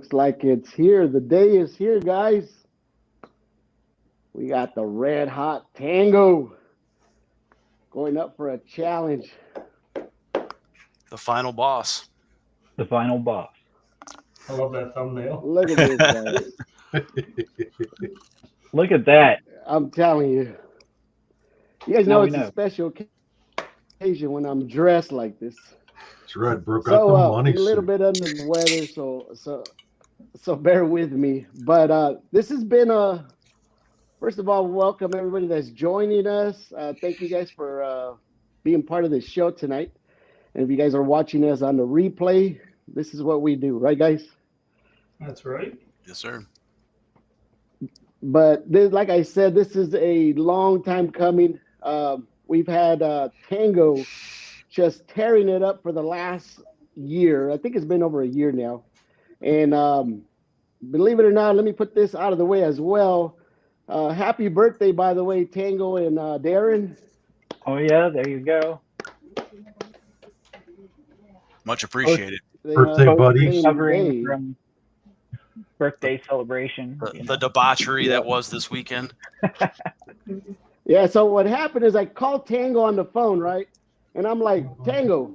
Looks like it's here. The day is here, guys. We got the red hot Tango going up for a challenge. The final boss. The final boss. I love that thumbnail. Look at this, guys. Look at that. I'm telling you. You guys Now know we it's a know. special occasion when I'm dressed like this. That's right. Broke out So the I'm money a little suit. bit under the weather, so bear with me. But this has been a first of all, welcome everybody that's joining us. Thank you guys for being part of the show tonight. And if you guys are watching us on the replay, this is what we do, right, guys? That's right. Yes, sir. But this, like I said, this is a long time coming. We've had Tango just tearing it up for the last year. I think it's been over a year now. And believe it or not, let me put this out of the way as well. Happy birthday, by the way, Tango and Darren. Oh yeah, there you go. Much appreciated. Birthday, buddy. Recovering from birthday celebration. The debauchery that was this weekend. Yeah, so what happened is I called Tango on the phone, right? And I'm like, Tango,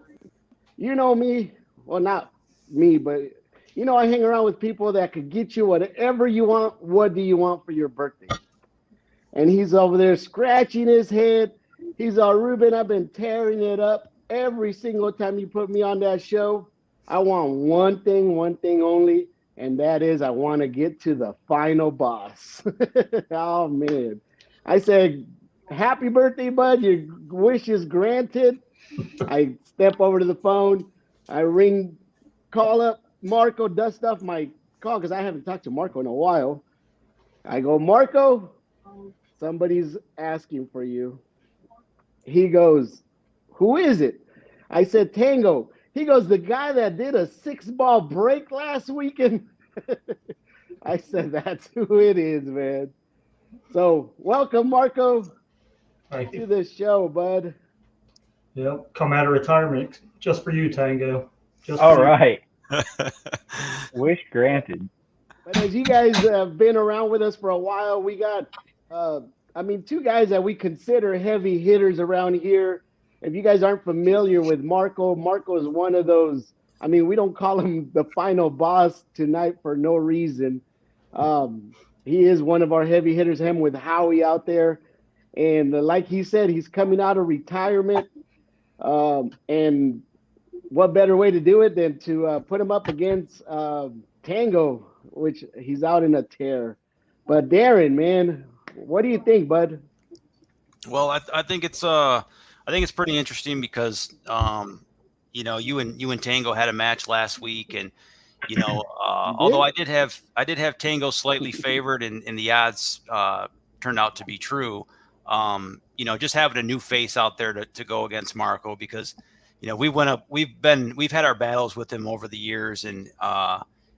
you know me. Well, not me, but you know, I hang around with people that could get you whatever you want. What do you want for your birthday? And he's over there scratching his head. He's all, Ruben, I've been tearing it up every single time you put me on that show. I want one thing only, and that is I want to get to the final boss. Oh, man. I said, happy birthday, bud. Your wish is granted. I step over to the phone. I call up Marko, dust off my call because I haven't talked to Marko in a while. I go, Marko, somebody's asking for you. He goes, who is it? I said, Tango. He goes, the guy that did a 6-ball break last weekend. I said, that's who it is, man. So welcome, Marko, Thank to you. the show, bud. Yep. Come out of retirement just for you, Tango. Just All for you. right. Wish granted. But as you guys have been around with us for a while, we got, two guys that we consider heavy hitters around here. If you guys aren't familiar with Marko, Marko is one of those. I mean, we don't call him the final boss tonight for no reason. He is one of our heavy hitters, him with Howie out there. And like he said, he's coming out of retirement. And what better way to do it than to put him up against Tango, which he's out in a tear. But Darren, man, what do you think, bud? Well, I think it's pretty interesting because you and Tango had a match last week, and although I did have Tango slightly favored, and the odds turned out to be true. Just having a new face out there to go against Marko, because we've had our battles with him over the years, and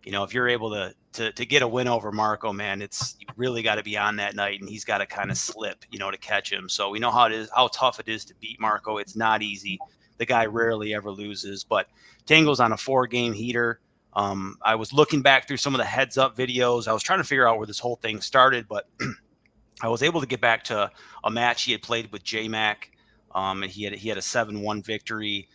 if you're able to get a win over Marko, man, you really got to be on that night, and he's got to kind of slip, to catch him. So we know how tough it is to beat Marko. It's not easy. The guy rarely ever loses, but Tango's on a 4-game heater. I was looking back through some of the heads up videos. I was trying to figure out where this whole thing started, but I was able to get back to a match he had played with J-Mac. And he had a 7-1 victory.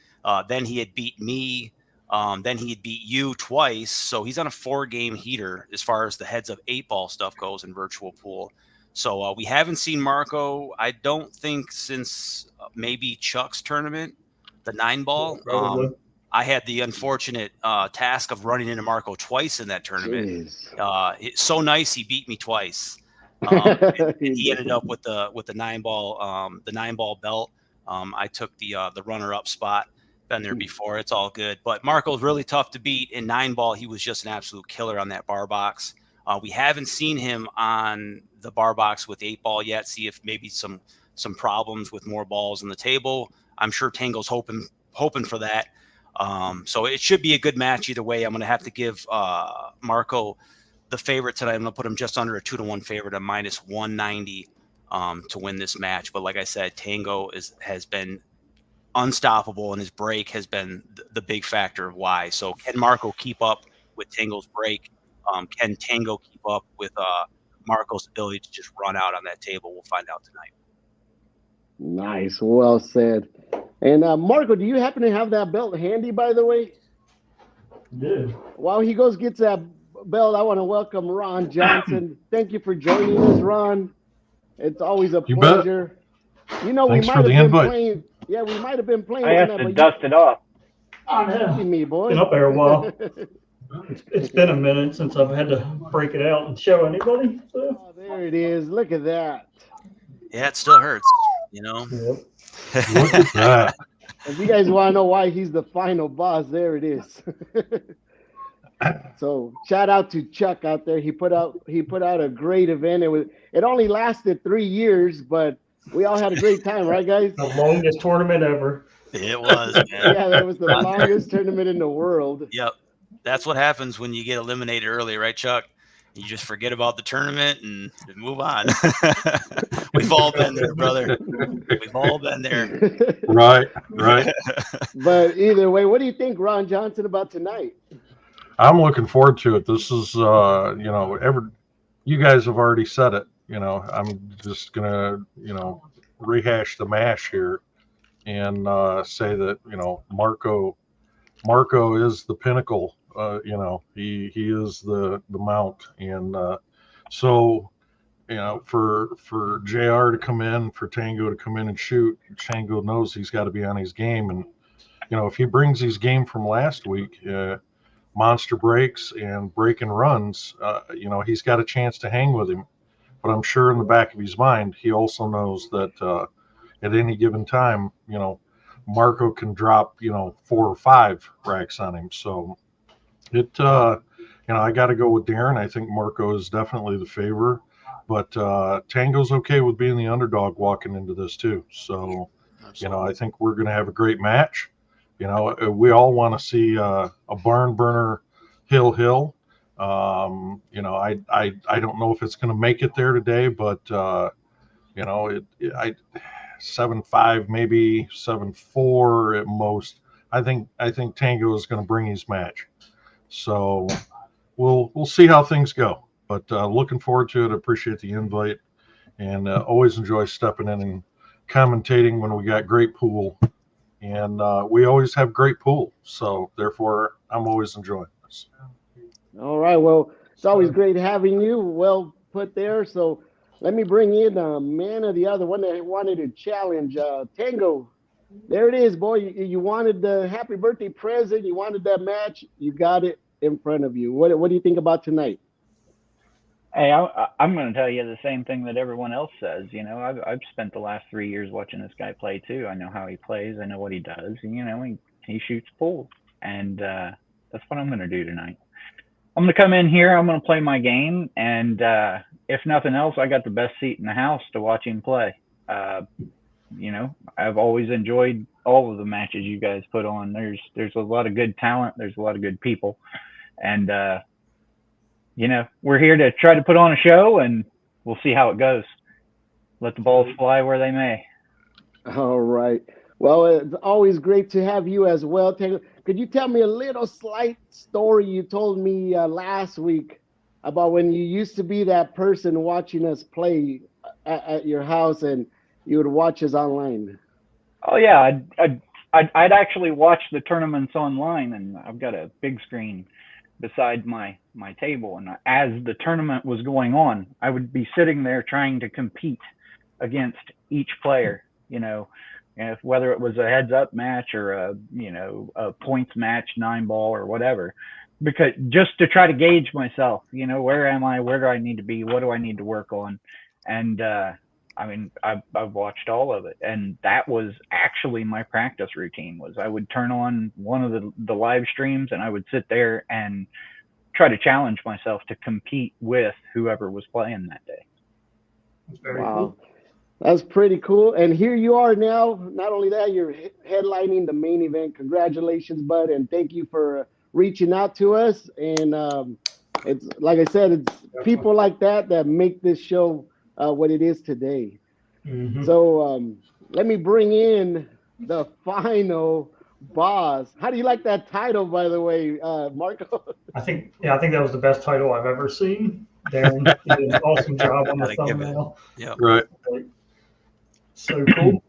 Then he had beat me. Then he had beat you twice. So he's on a 4-game heater as far as the heads of 8-ball stuff goes in virtual pool. So we haven't seen Marko, I don't think, since maybe Chuck's tournament, the 9-ball. Probably. I had the unfortunate task of running into Marko twice in that tournament. It's so nice he beat me twice. And he ended up with the 9-ball belt. I took the runner-up spot. Been there before. It's all good. But Marko's really tough to beat. In 9-ball, he was just an absolute killer on that bar box. We haven't seen him on the bar box with 8-ball yet. See if maybe some problems with more balls on the table. I'm sure Tango's hoping for that. So it should be a good match either way. I'm going to have to give Marko the favorite tonight. I'm going to put him just under a 2-1 favorite, a -190 to win this match. But like I said, Tango has been unstoppable, and his break has been the big factor of why. So can Marko keep up with Tango's break? can Tango keep up with Marko's ability to just run out on that table? We'll find out tonight. Nice, well said. And Marko, do you happen to have that belt handy, by the way? Yeah. While he goes gets that belt, I want to welcome Ron Johnson. Thank you for joining us, Ron. It's always a You bet. pleasure. You know, Thanks we for might the have been invite. playing. Yeah, we might have been playing I have tonight, to but dust it off. I you know. me, boy. Been up there a while. It's been a minute since I've had to break it out and show anybody. So. Oh, there it is. Look at that. Yeah, it still hurts, you know. Yep. Look at that. If you guys want to know why he's the final boss, there it is. So shout out to Chuck out there. He put out a great event. It only lasted 3 years, but we all had a great time, right, guys? The longest tournament ever. It was, man. Yeah, that was the longest tournament in the world. Yep. That's what happens when you get eliminated early, right, Chuck? You just forget about the tournament and move on. We've all been there, brother. We've all been there. Right. But either way, what do you think, Ron Johnson, about tonight? I'm looking forward to it. This is, you guys have already said it. I'm just gonna, rehash the mash here and say that, Marko is the pinnacle. He is the mount, and so for JR to come in, for Tango to come in and shoot, Tango knows he's got to be on his game, and if he brings his game from last week, monster breaks and breaking runs, he's got a chance to hang with him. But I'm sure in the back of his mind, he also knows that at any given time, Marko can drop 4 or 5 racks on him. So I got to go with Darren. I think Marko is definitely the favor, but Tango's okay with being the underdog walking into this too. So, I think we're going to have a great match. We all want to see a barn burner hill. I don't know if it's going to make it there today, but I 7-5, maybe 7-4 at most. I think Tango is going to bring his match. So we'll see how things go. But looking forward to it. I appreciate the invite, and always enjoy stepping in and commentating when we got great pool. And we always have great pool. So therefore, I'm always enjoying this. All right. Well, it's always great having you. Well put there. So let me bring in a man of the other one that wanted to challenge Tango. There it is, boy. You wanted the happy birthday present. You wanted that match. You got it in front of you. What do you think about tonight? Hey, I'm going to tell you the same thing that everyone else says. I've spent the last 3 years watching this guy play too. I know how he plays. I know what he does. He shoots pool, and that's what I'm going to do tonight. I'm going to come in here. I'm going to play my game, and if nothing else, I got the best seat in the house to watch him play. I've always enjoyed all of the matches you guys put on. There's a lot of good talent. There's a lot of good people, and we're here to try to put on a show, and we'll see how it goes. Let the balls fly where they may. All right. Well, it's always great to have you as well, Tango. Could you tell me a little slight story you told me last week about when you used to be that person watching us play at your house and you would watch us online? Oh, yeah. I'd actually watch the tournaments online, and I've got a big screen beside my table, and as the tournament was going on, I would be sitting there trying to compete against each player, whether it was a heads up match or a points match, 9-ball or whatever, because just to try to gauge myself, where am I, where do I need to be, what do I need to work on? And I've watched all of it, and that was actually my practice routine. Was I would turn on one of the live streams, and I would sit there and try to challenge myself to compete with whoever was playing that day. Wow, cool. That's pretty cool. And here you are now. Not only that, you're headlining the main event. Congratulations, bud, and thank you for reaching out to us. And it's like I said, it's people like that make this show what it is today. Mm-hmm. So let me bring in the final boss. How do you like that title, by the way, Marco? I think that was the best title I've ever seen. Darren did an awesome job on the Gotta give it. thumbnail. Yep. Right. So cool.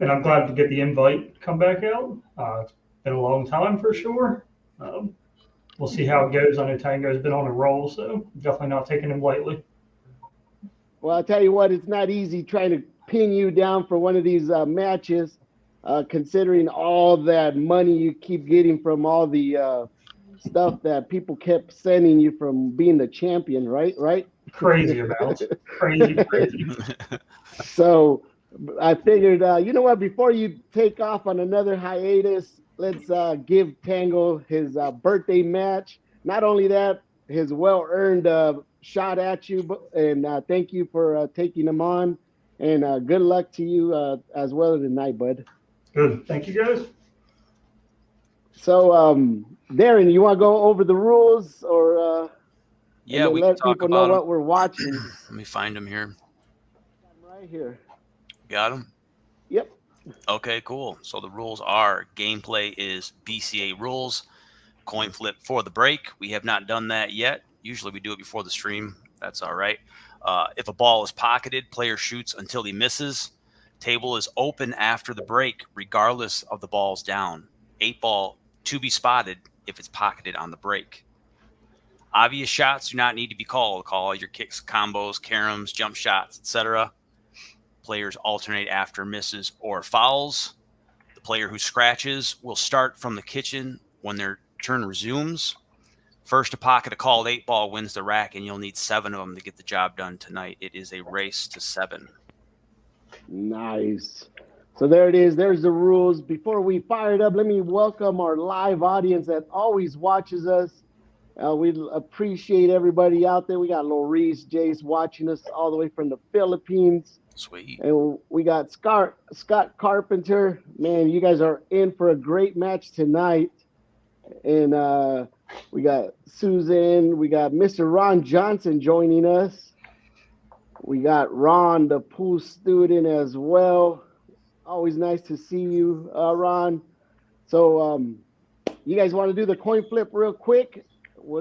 And I'm glad to get the invite to come back out. It's been a long time for sure. We'll see how it goes. I know Tango's been on a roll, so definitely not taking him lightly. Well, I'll tell you what, it's not easy trying to pin you down for one of these matches, considering all that money you keep getting from all the stuff that people kept sending you from being the champion, right? Crazy amounts. Crazy. So I figured, you know what, before you take off on another hiatus, let's give Tango his birthday match. Not only that, his well-earned shot at you, and thank you for taking him on. And good luck to you as well tonight, bud. Good. Thank you, guys. So, Darren, you want to go over the rules, or Yeah, we let can talk people know about 'em. what we're watching? Let me find them here. Right here. Got them? Yep. Okay, cool. So the rules are: gameplay is BCA rules. Coin flip for the break. We have not done that yet. Usually we do it before the stream. That's all right. If a ball is pocketed, player shoots until he misses. Table is open after the break, regardless of the ball's down. 8-ball to be spotted if it's pocketed on the break. Obvious shots do not need to be called. Call all your kicks, combos, caroms, jump shots, etc. Players alternate after misses or fouls. The player who scratches will start from the kitchen when their turn resumes. First to pocket a called 8-ball wins the rack, and you'll need 7 of them to get the job done tonight. It is a race to 7. Nice. So there it is. There's the rules. Before we fire it up, let me welcome our live audience that always watches us. We appreciate everybody out there. We got Maurice, Jace watching us all the way from the Philippines. Sweet. And we got Scott Carpenter. Man, you guys are in for a great match tonight. And we got Susan. We got Mr. Ron Johnson joining us. We got Ron, the pool student, as well. Always nice to see you, Ron. So you guys want to do the coin flip real quick?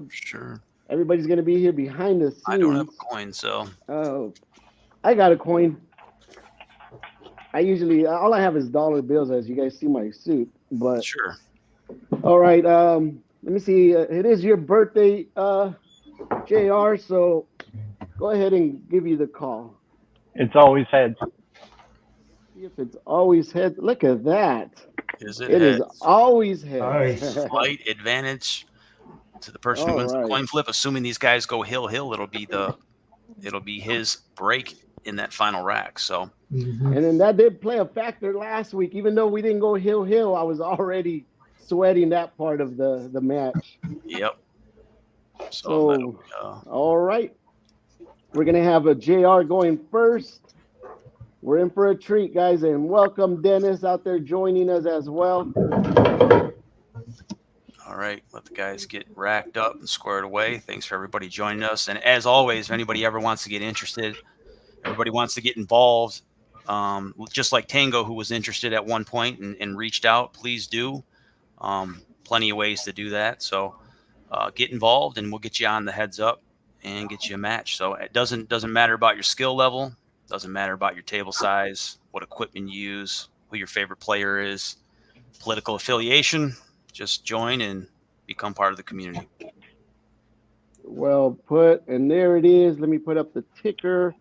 Sure. Everybody's going to be here behind the scenes. I don't have a coin, so. Oh, I got a coin. I usually, all I have is dollar bills, as you guys see my suit. But Sure. All right. Let me see. It is your birthday, JR. So go ahead and give you the call. It's always heads. See if it's always heads. Look at that. Is it It heads? is always heads. Nice. Slight advantage to the person who wins the coin flip. Assuming these guys go hill, it'll be his break in that final rack. So. Mm-hmm. And then that did play a factor last week. Even though we didn't go hill, I was already sweating that part of the match. Yep. So all right. We're going to have a JR going first. We're in for a treat, guys, and welcome Dennis out there joining us as well. All right, let the guys get racked up and squared away. Thanks for everybody joining us. And as always, if anybody ever wants to get interested, everybody wants to get involved, just like Tango, who was interested at one point and reached out, please do. Plenty of ways to do that. So get involved, and we'll get you on the heads up and get you a match. So it doesn't matter about your skill level, doesn't matter about your table size, what equipment you use, who your favorite player is, political affiliation. Just join and become part of the community. Well put. And there it is. Let me put up the ticker.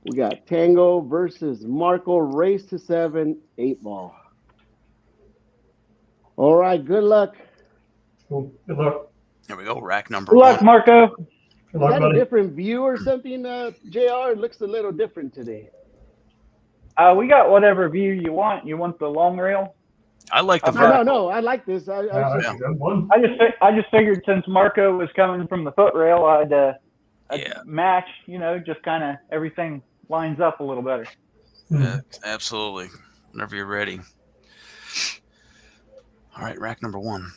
We got Tango versus Marko, race to 7, 8-ball. All right. Good luck. Well, good luck. There we go. Rack number Good luck, 1. Marco. Good Is luck, that buddy. a different view or something, JR? It looks a little different today. We got whatever view you want. You want the long rail? I like the No, vertical. No. I like this. Yeah, that's a good one. I just figured since Marco was coming from the foot rail, I'd Yeah. match. Just kind of everything lines up a little better. Yeah, absolutely. Whenever you're ready. All right, rack number 1.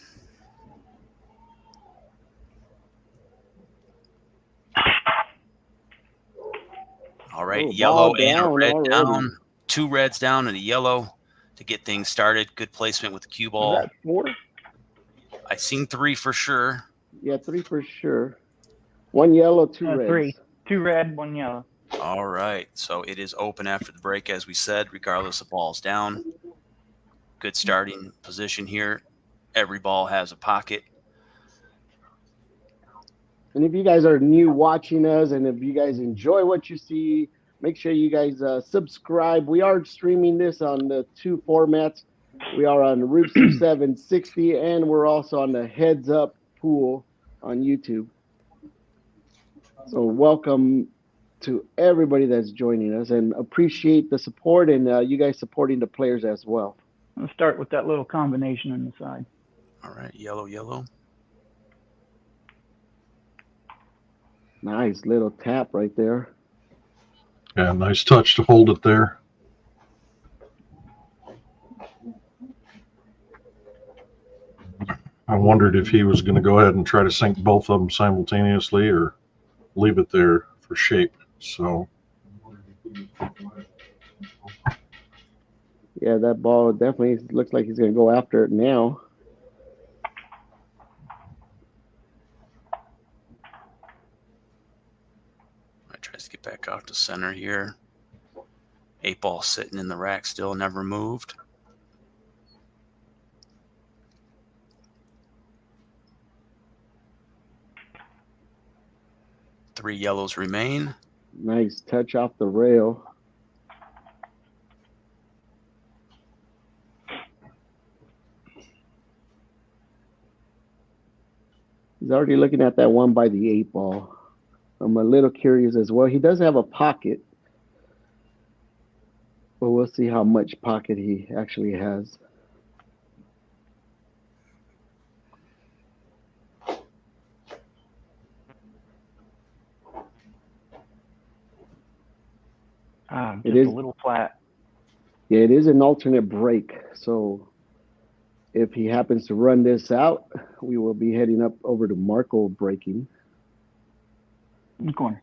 All right, Oh, yellow ball and a down red already. down. 2 reds down and a yellow. get things started. Good placement with the cue Is ball. that 4? I seen 3 for sure. Yeah, 3 for sure. 1 yellow, 2 reds. 3. 2 red, 1 yellow. All right. So it is open after the break, as we said, regardless of balls down. Good starting position here. Every ball has a pocket. And if you guys are new watching us and if you guys enjoy what you see, make sure you guys subscribe. We are streaming this on the 2 formats. We are on Roofster 760, and we're also on the Heads Up Pool on YouTube. So welcome to everybody that's joining us, and appreciate the support and you guys supporting the players as well. Let's start with that little combination on the side. All right, yellow, yellow. Nice little tap right there. Yeah, nice touch to hold it there. I wondered if he was going to go ahead and try to sink both of them simultaneously or leave it there for shape. So, yeah, that ball definitely looks like he's going to go after it now. Tries to get back out to center here. 8 ball sitting in the rack still, never moved. Three yellows remain. Nice touch off the rail. He's already looking at that one by the 8 ball. I'm a little curious as well. He does have a pocket, but we'll see how much pocket he actually has. Just a little flat. Yeah, it is an alternate break. So if he happens to run this out, we will be heading up over to Marko breaking. In the corner.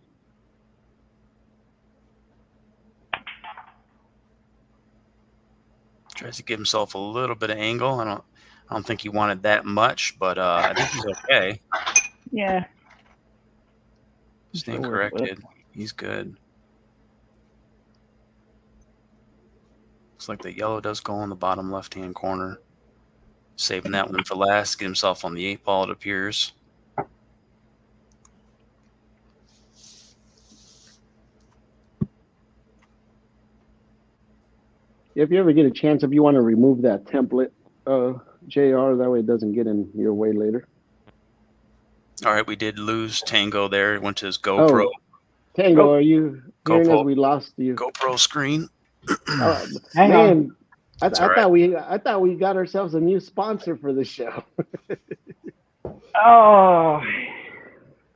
Tries to give himself a little bit of angle. I don't think he wanted that much, but I think he's okay. Yeah. Staying corrected. He's good. Looks like the yellow does go on the bottom left-hand corner. Saving that one for last. Get himself on the 8 ball, it appears. If you ever get a chance, if you want to remove that template, JR, that way it doesn't get in your way later. All right, we did lose Tango there. It went to his GoPro. Oh, Tango, are you hearing us? We lost you. GoPro screen. Hang on. I thought we got ourselves a new sponsor for the show. Oh,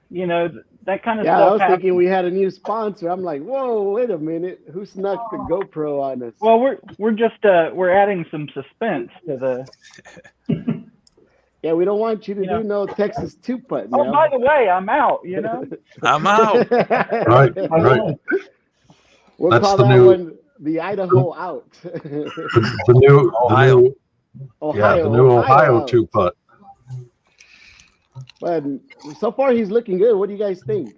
you know, that kind of stuff. Yeah, I was happens. thinking we had a new sponsor. I'm like, whoa, wait a minute. Who snuck the GoPro on us? Well, we're just we're adding some suspense to the. Yeah, we don't want you to do no Texas two-putt now. Oh, by the way, I'm out, you know? I'm out. Right. We'll That's call the that new- one the Idaho out. the new Ohio. Ohio out. 2-putt. But so far, he's looking good. What do you guys think?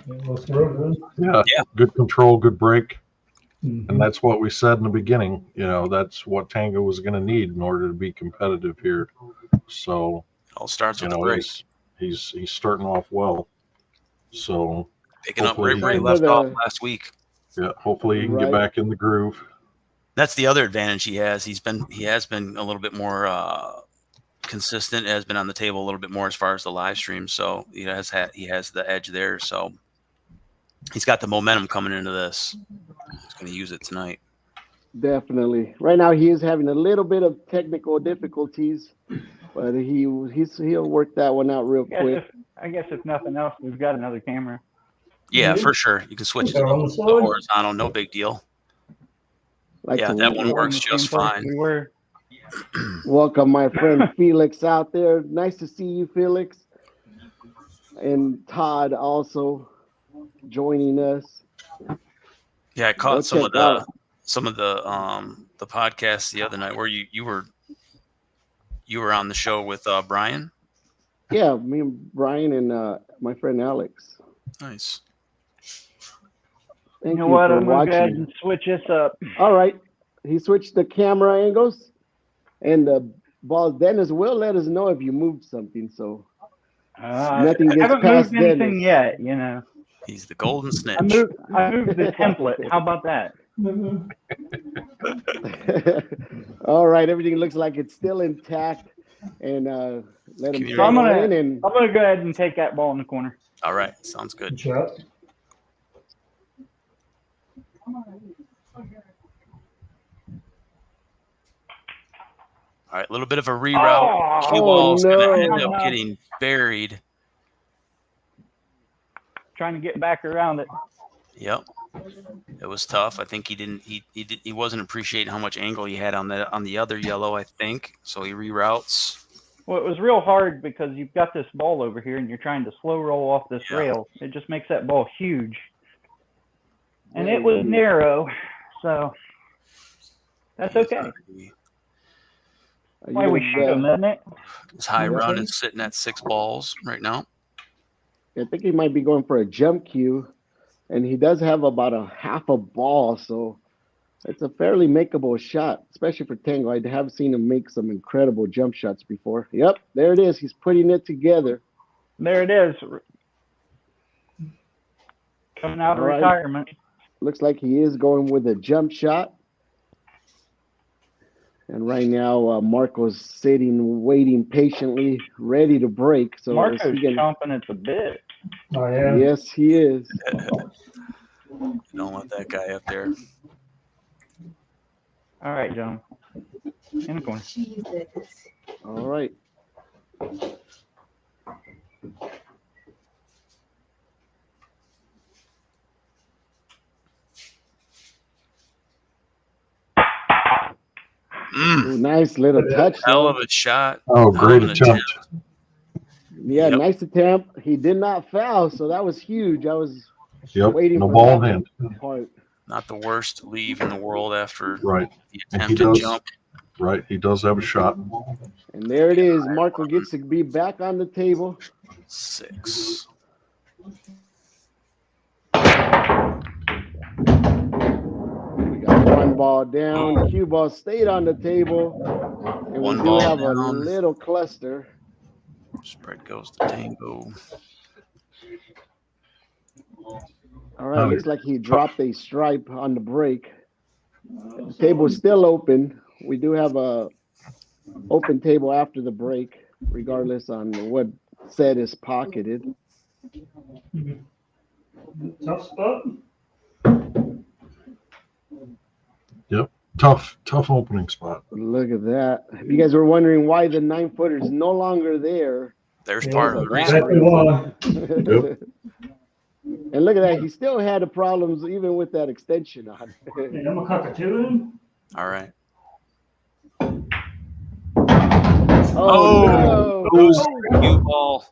It looks real good. Yeah, good control, good break. Mhm. And that's what we said in the beginning. You know, that's what Tango was going to need in order to be competitive here. So, All starts you with the know, break. he's starting off well. So, Picking up hopefully right where he he- left off last week. yeah, hopefully he can get back in the groove. That's the other advantage he has. He has been a little bit more consistent. Has been on the table a little bit more as far as the live stream. So he has the edge there. So he's got the momentum coming into this. He's going to use it tonight. Definitely. Right now, he is having a little bit of technical difficulties, but he'll work that one out real quick. I guess if nothing else, we've got another camera. Yeah, Mhm. for sure. You can switch it to On the the side. horizontal. No big deal. Like Yeah, to that one works On the just same place fine. We were. welcome my friend Felix out there. Nice to see you, Felix. And Todd also joining us. Yeah, I caught Go some check of the out. the podcasts the other night where you were on the show with Brian. Yeah, me and Brian and my friend Alex. Nice. Thank You know what? for I'm going to go ahead watching. and switch this up. All right. He switched the camera angles, and the ball. Dennis will let us know if you moved something, so nothing I gets haven't past moved anything Dennis. yet, you know. He's the golden snitch. I moved the template. How about that? All right, everything looks like it's still intact, and let him So I'm settle gonna in. And go ahead and take that ball in the corner. All right, sounds good. Good shot. All right, a little bit of a reroute. Cue ball's going to end up getting buried. Trying to get back around it. Yep, it was tough. I think he wasn't appreciating how much angle he had on the other yellow. I think so. He reroutes. Well, it was real hard because you've got this ball over here and you're trying to slow roll off this rail. It just makes that ball huge, and it was narrow, so that's okay. Why we shoot him, isn't it? His high run is sitting at 6 balls right now. I think he might be going for a jump cue, and he does have about a half a ball, so it's a fairly makeable shot, especially for Tango. I have seen him make some incredible jump shots before. Yep, there it is. He's putting it together. There it is. Coming out of retirement. Looks like he is going with a jump shot. And right now, Marko's sitting, waiting patiently, ready to break. So Marko's chomping at the bit. Oh, yeah. Yes, he is. Don't let that guy up there. All right, John. In the corner. Jesus. All right. Ooh, nice little touch. Hell of a shot. Oh, great attempt. Yeah, nice attempt. He did not foul, so that was huge. I was waiting no for ball that in hand. part. Not the worst leave in the world after Right. the attempted jump. Right, he does have a shot. And there it is. Marko gets to be back on the table. 6. We got one ball down. The cue ball stayed on the table. And we do have a little cluster. Spread goes to Tango. All right, looks like he dropped a stripe on the break. The table's still open. We do have a open table after the break, regardless on what set is pocketed. Tough spot. Yep, tough opening spot. Look at that. If you guys were wondering why the 9-footer is no longer there, there's part of the reason. Exactly why. Yep. And look at that. He still had the problems even with that extension on it. Yeah, I'm a cockatoo him. All right. Oh, no. Cue ball.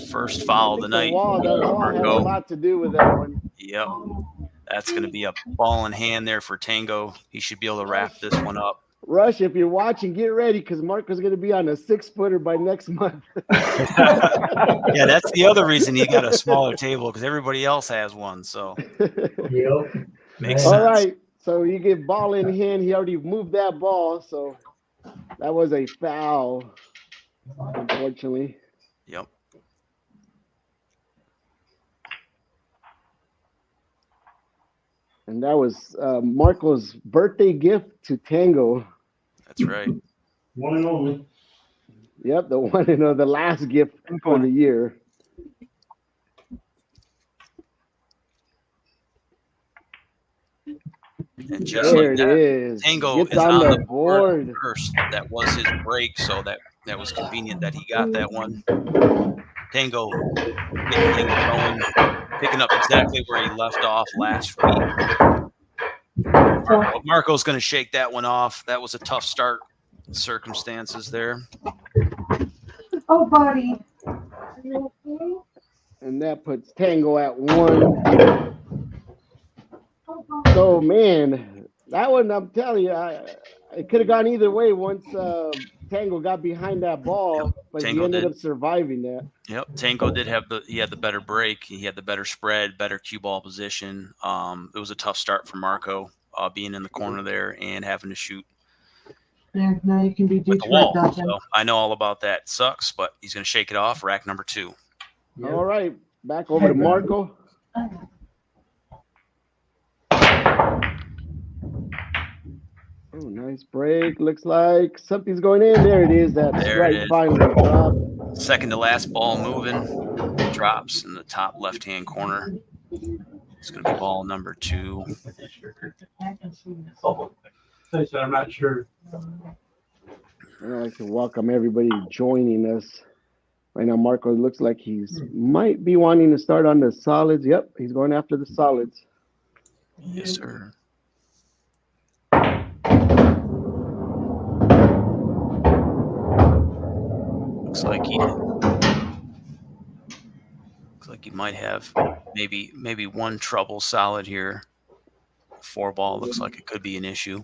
First foul of the night. The wall had a lot to do with that one. Yep. That's going to be a ball in hand there for Tango. He should be able to wrap this one up. Rush, if you're watching, get ready because Marko's going to be on a 6-footer by next month. Yeah, that's the other reason he got a smaller table because everybody else has one. So, Yep. makes All sense. right. So you get ball in hand. He already moved that ball. So that was a foul, unfortunately. Yep. And that was Marko's birthday gift to Tango. That's right. One and only. Yep, the one and the last gift for the year. And just There like it that, is. Tango Gets is on on the board. first. That was his break, so that was convenient that he got that one. Tango getting things going, picking up exactly where he left off last week. Marko's going to shake that one off. That was a tough start circumstances there. Oh, buddy. Are you okay? And that puts Tango at 1. So, man, That one, I'm telling you, it could have gone either way once Tango got behind that ball, but he Tango ended did. up surviving that. Yep, Tango did have he had the better break. He had the better spread, better cue ball position. It was a tough start for Marko, being in the corner there and having to shoot There, now you can be with the Detroit wall. Duncan. So I know all about that. Sucks, but he's going to shake it off. Rack number 2. All right, back over to Marko. Oh, nice break. Looks like something's going in. There it is. That strike finally dropped. Second to last ball moving. Drops in the top left-hand corner. It's going to be ball number 2. I'm not sure. I'd like to welcome everybody joining us. Right now, Marko looks like might be wanting to start on the solids. Yep, he's going after the solids. Yes, sir. Looks like he might have maybe one trouble solid here. 4 ball looks like it could be an issue.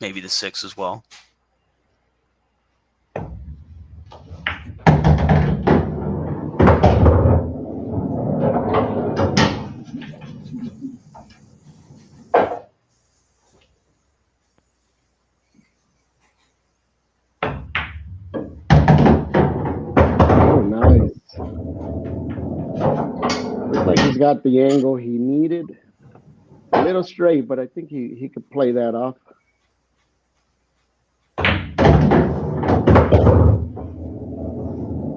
Maybe the 6 as well. He's got the angle he needed. A little straight, but I think he could play that off.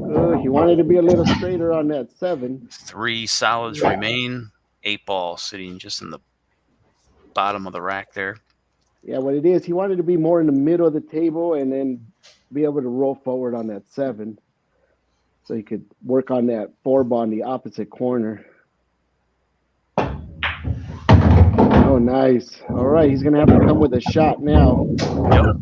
Good. He wanted to be a little straighter on that 7. 3 solids remain. 8 ball sitting just in the bottom of the rack there. Yeah, what it is, he wanted to be more in the middle of the table and then be able to roll forward on that 7. So he could work on that 4 ball in the opposite corner. Oh, nice. All right, he's going to have to come with a shot now. Yep.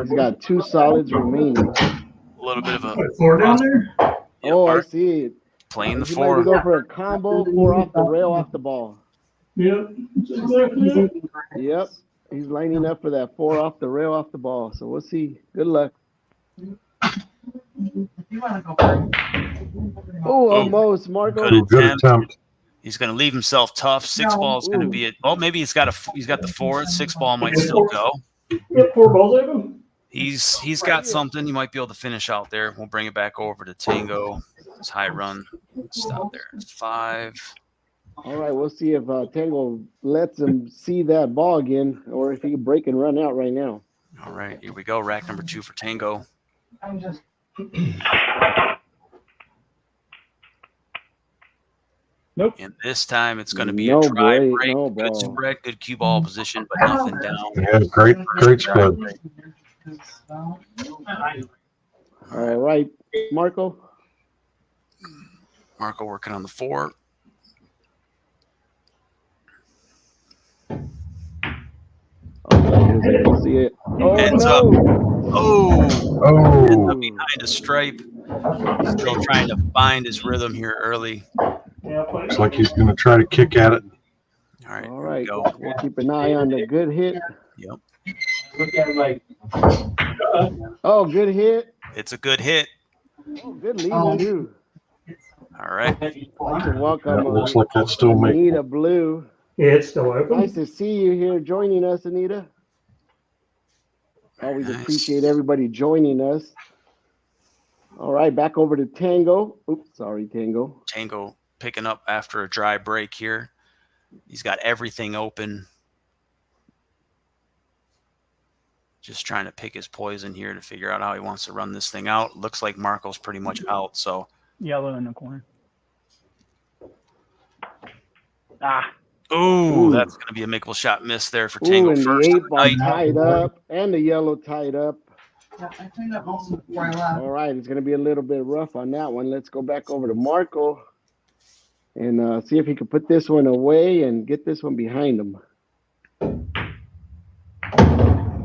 He's got 2 solids remaining. A little bit of a 4 down there? Yep, oh, I see it. Playing the He 4. might go for a combo, 4 off the rail, off the ball. Yep. Exactly. Yep. He's lining up for that 4 off the rail, off the ball. So we'll see. Good luck. Oh, almost. Marko. Good attempt. He's going to leave himself tough. 6 ball is going to be it. Oh, maybe he's got the 4. 6 ball might still go. Got 4 balls at him. He's got something. He might be able to finish out there. We'll bring it back over to Tango. It's high run. Stop there. 5. All right, we'll see if Tango lets him see that ball again, or if he can break and run out right now. All right, here we go. Rack number 2 for Tango. Nope. And this time it's going to be a dry break. No good ball. spread, good cue ball position, but nothing down. Yeah, great spread. All right, Marko. Marko working on the 4. Oh, see it. Oh, Heads no. up. Oh. Ends up Oh, behind a stripe. Still trying to find his rhythm here early. looks like he's going to try to kick at it. All right. All right. Go. We'll keep an eye on the good hit. Yep. Look at like. Oh, good hit. It's a good hit. Oh, good lead, too. All right. I'd like to welcome Yeah, looks like that's still making. Anita Blue. Yeah, it's still open. Nice to see you here joining us, Anita. Always Nice. appreciate everybody joining us. All right, back over to Tango. Oops, sorry, Tango. Tango picking up after a dry break here. He's got everything open. Just trying to pick his poison here to figure out how he wants to run this thing out. Looks like Marko's pretty much out, so. Yellow in the corner. Ooh, that's going to be a makeable shot miss there for Tango Ooh, and first. the of 8 the ball night. tied up, and the yellow tied up. Yeah, I cleaned up most of it before I left. All right, it's going to be a little bit rough on that one. Let's go back over to Marko and see if he can put this one away and get this one behind him.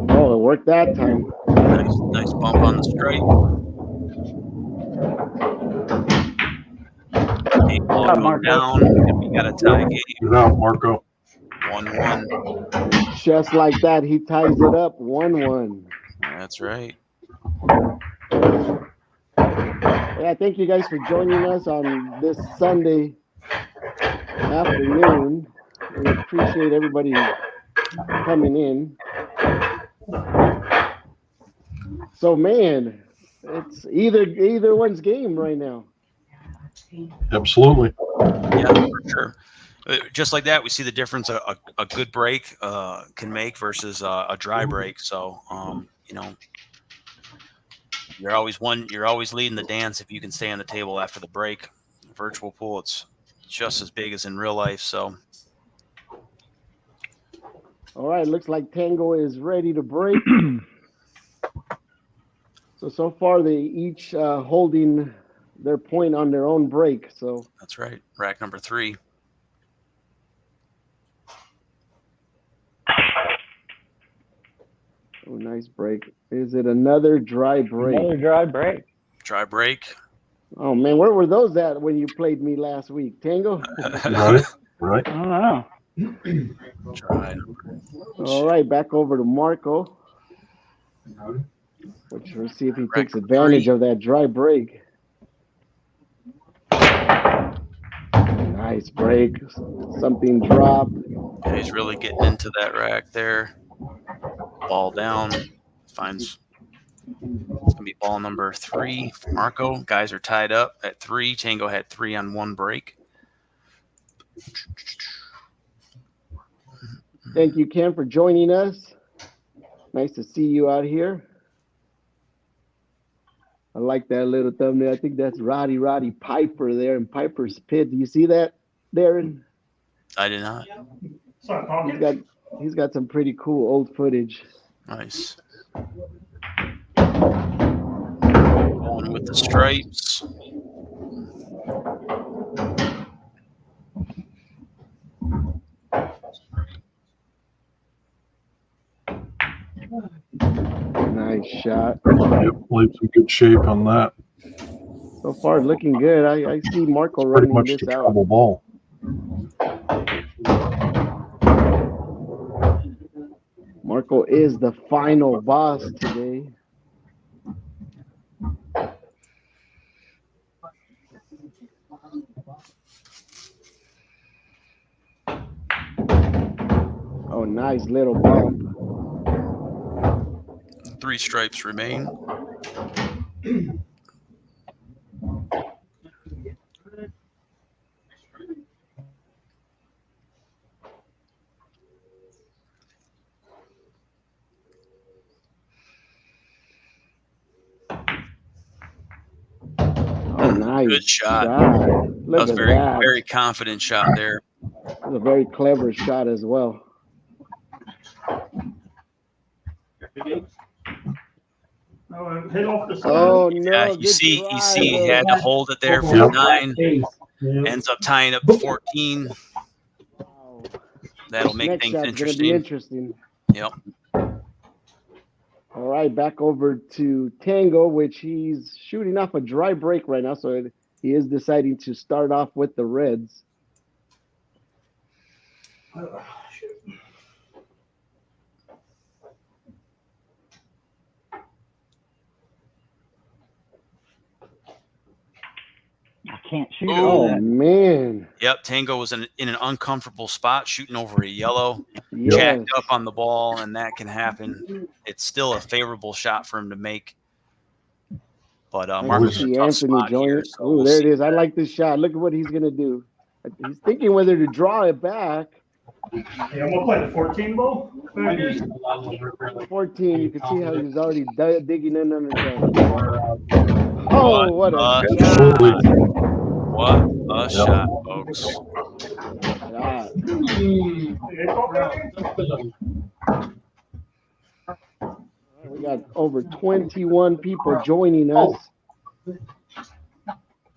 Oh, it worked that time. Nice bump on the straight. 8 ball going down. We got a tie game. Good out, Marko. 1-1. Just like that, he ties it up 1-1. That's right. Yeah, thank you guys for joining us on this Sunday afternoon. We appreciate everybody coming in. So, man, it's either one's game right now. Absolutely. Yeah, for sure. Just like that, we see the difference a good break can make versus a dry break. So, you know, you're always leading the dance if you can stay on the table after the break. Virtual pool, it's just as big as in real life. So, All right, looks like Tango is ready to break. So far they each holding their point on their own break. So that's right. Rack number 3. Oh, nice break. Is it another dry break? Another dry break. Dry break. Oh, man, where were those at when you played me last week? Tango? Right. I don't know. Dry. All right, back over to Marko. We'll see if he takes advantage of that dry break. Nice break. Something dropped. Yeah, he's really getting into that rack there. Ball down. Finds it's gonna be ball number 3 for Marko. Guys are tied up at 3. Tango had 3 on 1 break. Thank you, Ken, for joining us. Nice to see you out here. I like that little thumbnail. I think that's Roddy Piper there in Piper's Pit. Do you see that, Darren? I did not. He's got some pretty cool old footage. Nice. Going with the stripes. Nice shot. Yep, played some good shape on that. So far, looking good. I see Marko Pretty running much this the out. trouble ball. Marko is the final boss today. Oh, nice little bump. 3 stripes remain. Oh, nice. Good shot. Look That was at very, that. very confident shot there. That was a very clever shot as well. Hit off the side. Oh, no. Yeah, you good see try, he though. had to hold it there for 9. Ends up tying up 14. Wow. That'll make Next things shot's going to be interesting. interesting. Yep. All right, back over to Tango, which he's shooting off a dry break right now, so he is deciding to start off with the reds. I can't shoot Oh, over that. man. Yep. Tango was in an uncomfortable spot, shooting over a yellow, Yes. jacked up on the ball, and that can happen. It's still a favorable shot for him to make. But Marko's in a tough spot here. So Oh, there it is. I like this shot. Look at what he's going to do. He's thinking whether to draw it back. Yeah, I'm going to play the 14 ball. 14, you can see how he's already digging in under that. Oh, what a shot. What a shot, folks. We got over 21 people joining us.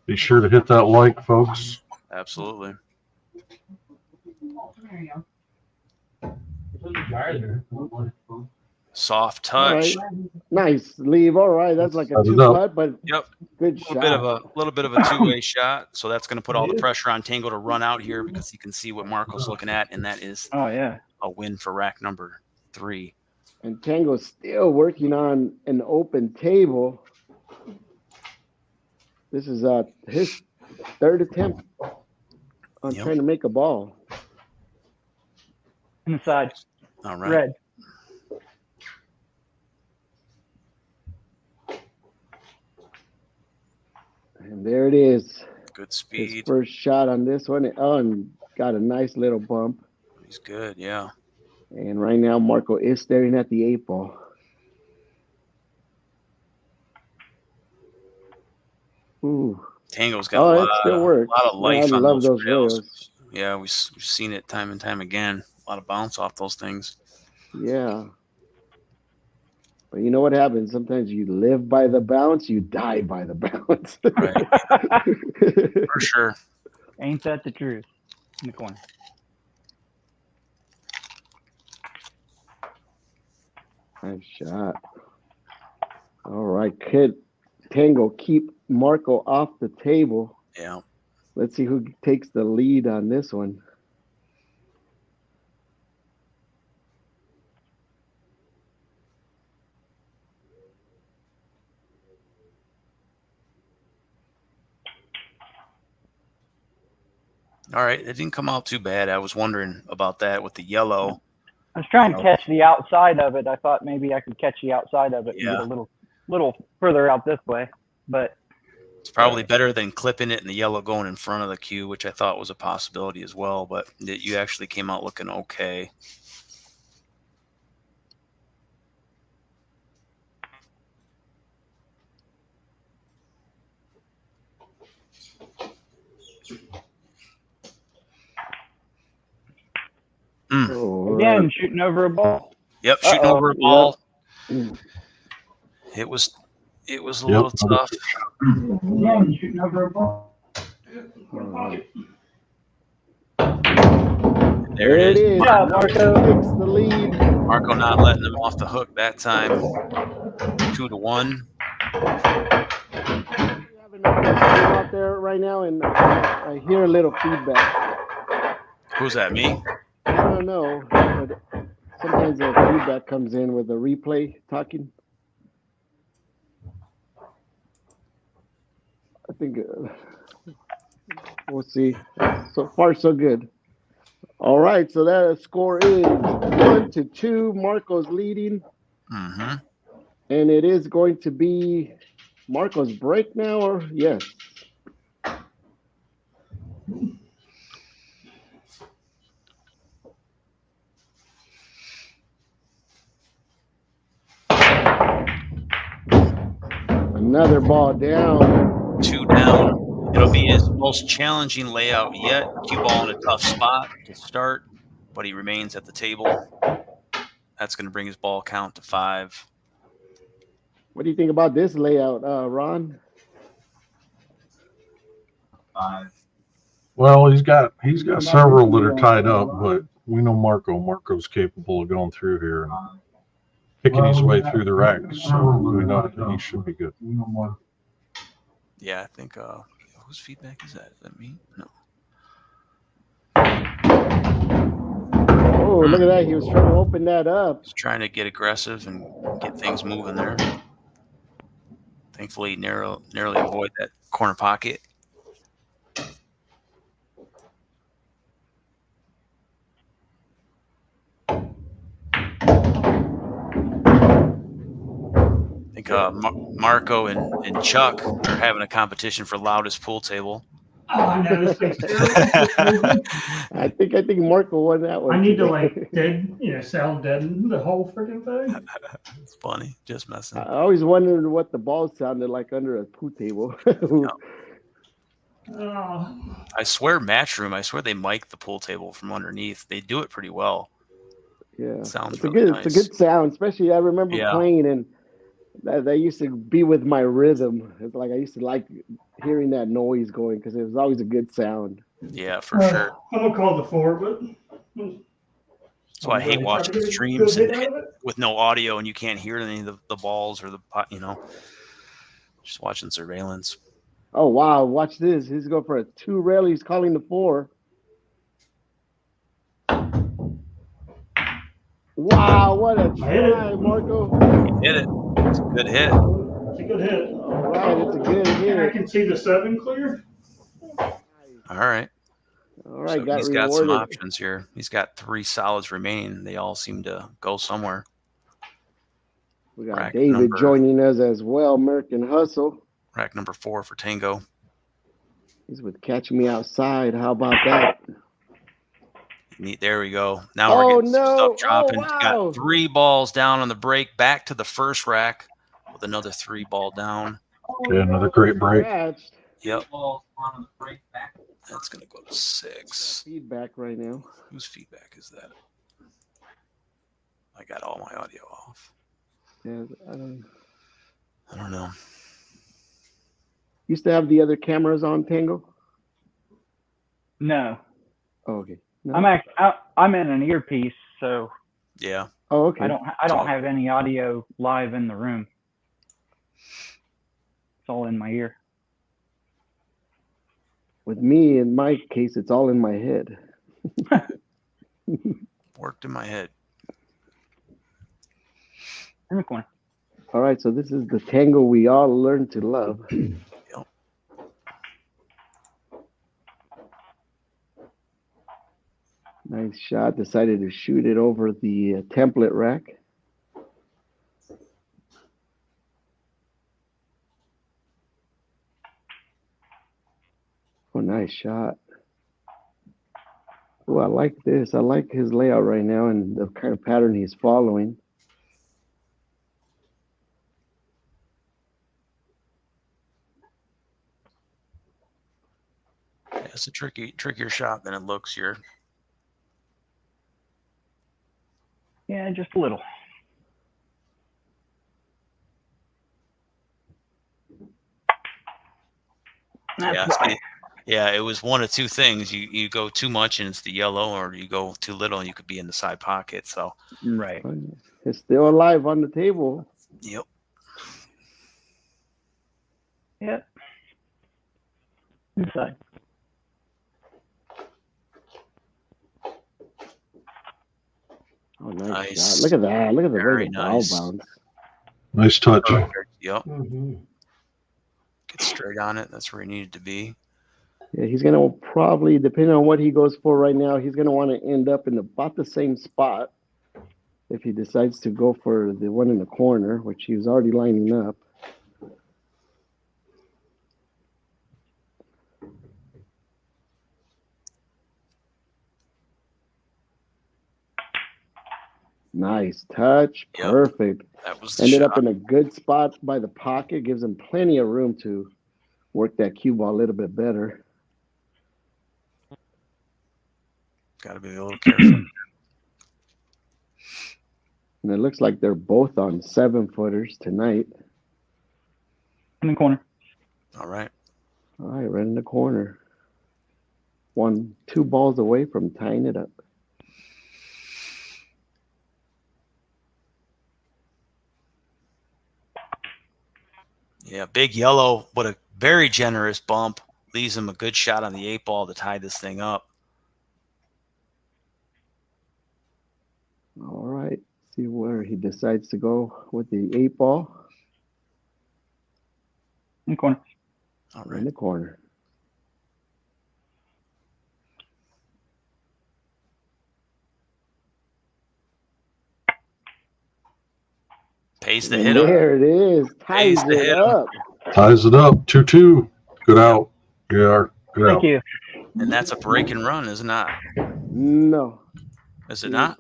Be sure to hit that like, folks. Absolutely. There you go. Soft touch. Right. Nice leave. All right, that's like a Set it 2 up. putt, but Yep. good A shot. little bit of a two-way shot. So that's going to put all the pressure on Tango to run out here because he can see what Marko's looking at, and that is Oh, yeah. a win for rack number 3. And Tango's still working on an open table. This is his third attempt on trying to make a ball. Inside. All right. Red. And there it is. Good speed. His first shot on this one. Oh, and got a nice little bump. He's good, yeah. And right now, Marko is staring at the 8 ball. Ooh. Tango's got a lot of life on love those rails. rails. Yeah, we've seen it time and time again. A lot of bounce off those things. Yeah. But you know what happens? Sometimes you live by the bounce, you die by the bounce. Right. For sure. Ain't that the truth? In the corner. Nice shot. All right, Tango, keep Marko off the table. Yeah. Let's see who takes the lead on this one. All right, it didn't come out too bad. I was wondering about that with the yellow. I was trying to catch the outside of it. I thought maybe I could catch the outside of it and get a little further out this way. But it's probably better than clipping it and the yellow going in front of the cue, which I thought was a possibility as well. But you actually came out looking okay. Again, shooting over a ball. Yep, shooting over a ball. Yep. It was a little tough. Again, shooting over a ball. There it is. Yeah, Marko takes the lead. Marko not letting him off the hook that time. 2-1. Out there right now, and I hear a little feedback. Who's that? Me? I don't know, but sometimes the feedback comes in with the replay talking. I think we'll see. So far, so good. All right, so that score is 1-2. Marko's leading, and it is going to be Marko's break now, or yes. Another ball down. 2 down. It'll be his most challenging layout yet. Cue ball in a tough spot to start, but he remains at the table. That's going to bring his ball count to 5. What do you think about this layout, Ron? 5. Well, he's got several that are tied up, but we know Marko's capable of going through here and picking his way through the racks, so we know that he should be good. Yeah, I think whose feedback is that? Is that me? No. Oh, look at that. He was trying to open that up. He's trying to get aggressive and get things moving there. Thankfully, narrowly avoid that corner pocket. I think Marko and Chuck are having a competition for loudest pool table. Oh, I know this thing's terrible. I think Marko won that one. I need to sound deaden the whole freaking thing. It's funny, just messing. I always wondered what the ball sounded like under a pool table. I swear, Matchroom. I swear they mic the pool table from underneath. They do it pretty well. Yeah, sounds it's really nice. It's a good sound, especially I remember playing and that used to be with my rhythm. It's like I used to like hearing that noise going because it was always a good sound. Yeah, for sure. I'm gonna call the 4, but that's why I hate watching streams with no audio and you can't hear any of the balls or just watching surveillance. Oh wow! Watch this. He's going for a 2 rail. He's calling the 4. Wow, what a I hit it. try, Marco. Hit it. It's a good hit. It's a good hit. All right, it's a good And I hit. can see the 7 clear. All right. All right, So got he's got some rewarded. options here. He's got 3 solids remaining. They all seem to go somewhere. We got Rack David number- joining us as well, American Hustle. Rack number 4 for Tango. He's with Catch Me Outside. How about that? There we go. Now we're Oh, getting some no. stuff dropping. Oh, wow. Got 3 balls down on the break. Back to the first rack with another 3 ball down. Yeah, another great break. Scratched. Yep. That's going to go to 6. Feedback right now. Whose feedback is that? I got all my audio off. Yeah, I don't know. Used to have the other cameras on, Tango? No, Oh, okay. No? I'm in an earpiece, so Yeah. Oh, okay. I don't have any audio live in the room. It's all in my ear. With me, in my case, it's all in my head. Worked in my head. In the corner. All right, so this is the Tango we all learned to love. Yep. Nice shot. Decided to shoot it over the template rack. Oh, nice shot. Oh, I like this. I like his layout right now and the kind of pattern he's following. Yeah, it's a trickier shot than it looks here. Yeah, just a little. That's why. Yeah, it was one of two things. You go too much and it's the yellow, or you go too little and you could be in the side pocket. So Right. It's still alive on the table. Yep. Yep. Inside. Oh, nice Nice. shot. Look at that. Look at the Very way the ball nice. bounce. Nice touch. Yep. Mm-hmm. Get straight on it. That's where he needed to be. Yeah, he's going to probably, depending on what he goes for right now, he's going to want to end up in about the same spot if he decides to go for the one in the corner, which he was already lining up. Nice touch. Yep. Perfect. That was the Ended shot. up in a good spot by the pocket. Gives him plenty of room to work that cue ball a little bit better. Got to be a little careful. And it looks like they're both on 7-footers tonight. In the corner. All right. All right, right in the corner. 2 balls away from tying it up. Yeah, big yellow, but a very generous bump. Leaves him a good shot on the 8 ball to tie this thing up. All right. See where he decides to go with the 8 ball. In the corner. All In right. the corner. Pays the And hit up. there it is. Ties Pays the it hit up. Ties it up. 2-2. Good out. Yeah. Good Thank out. you. And that's a break and run, is it not? No. Is it not?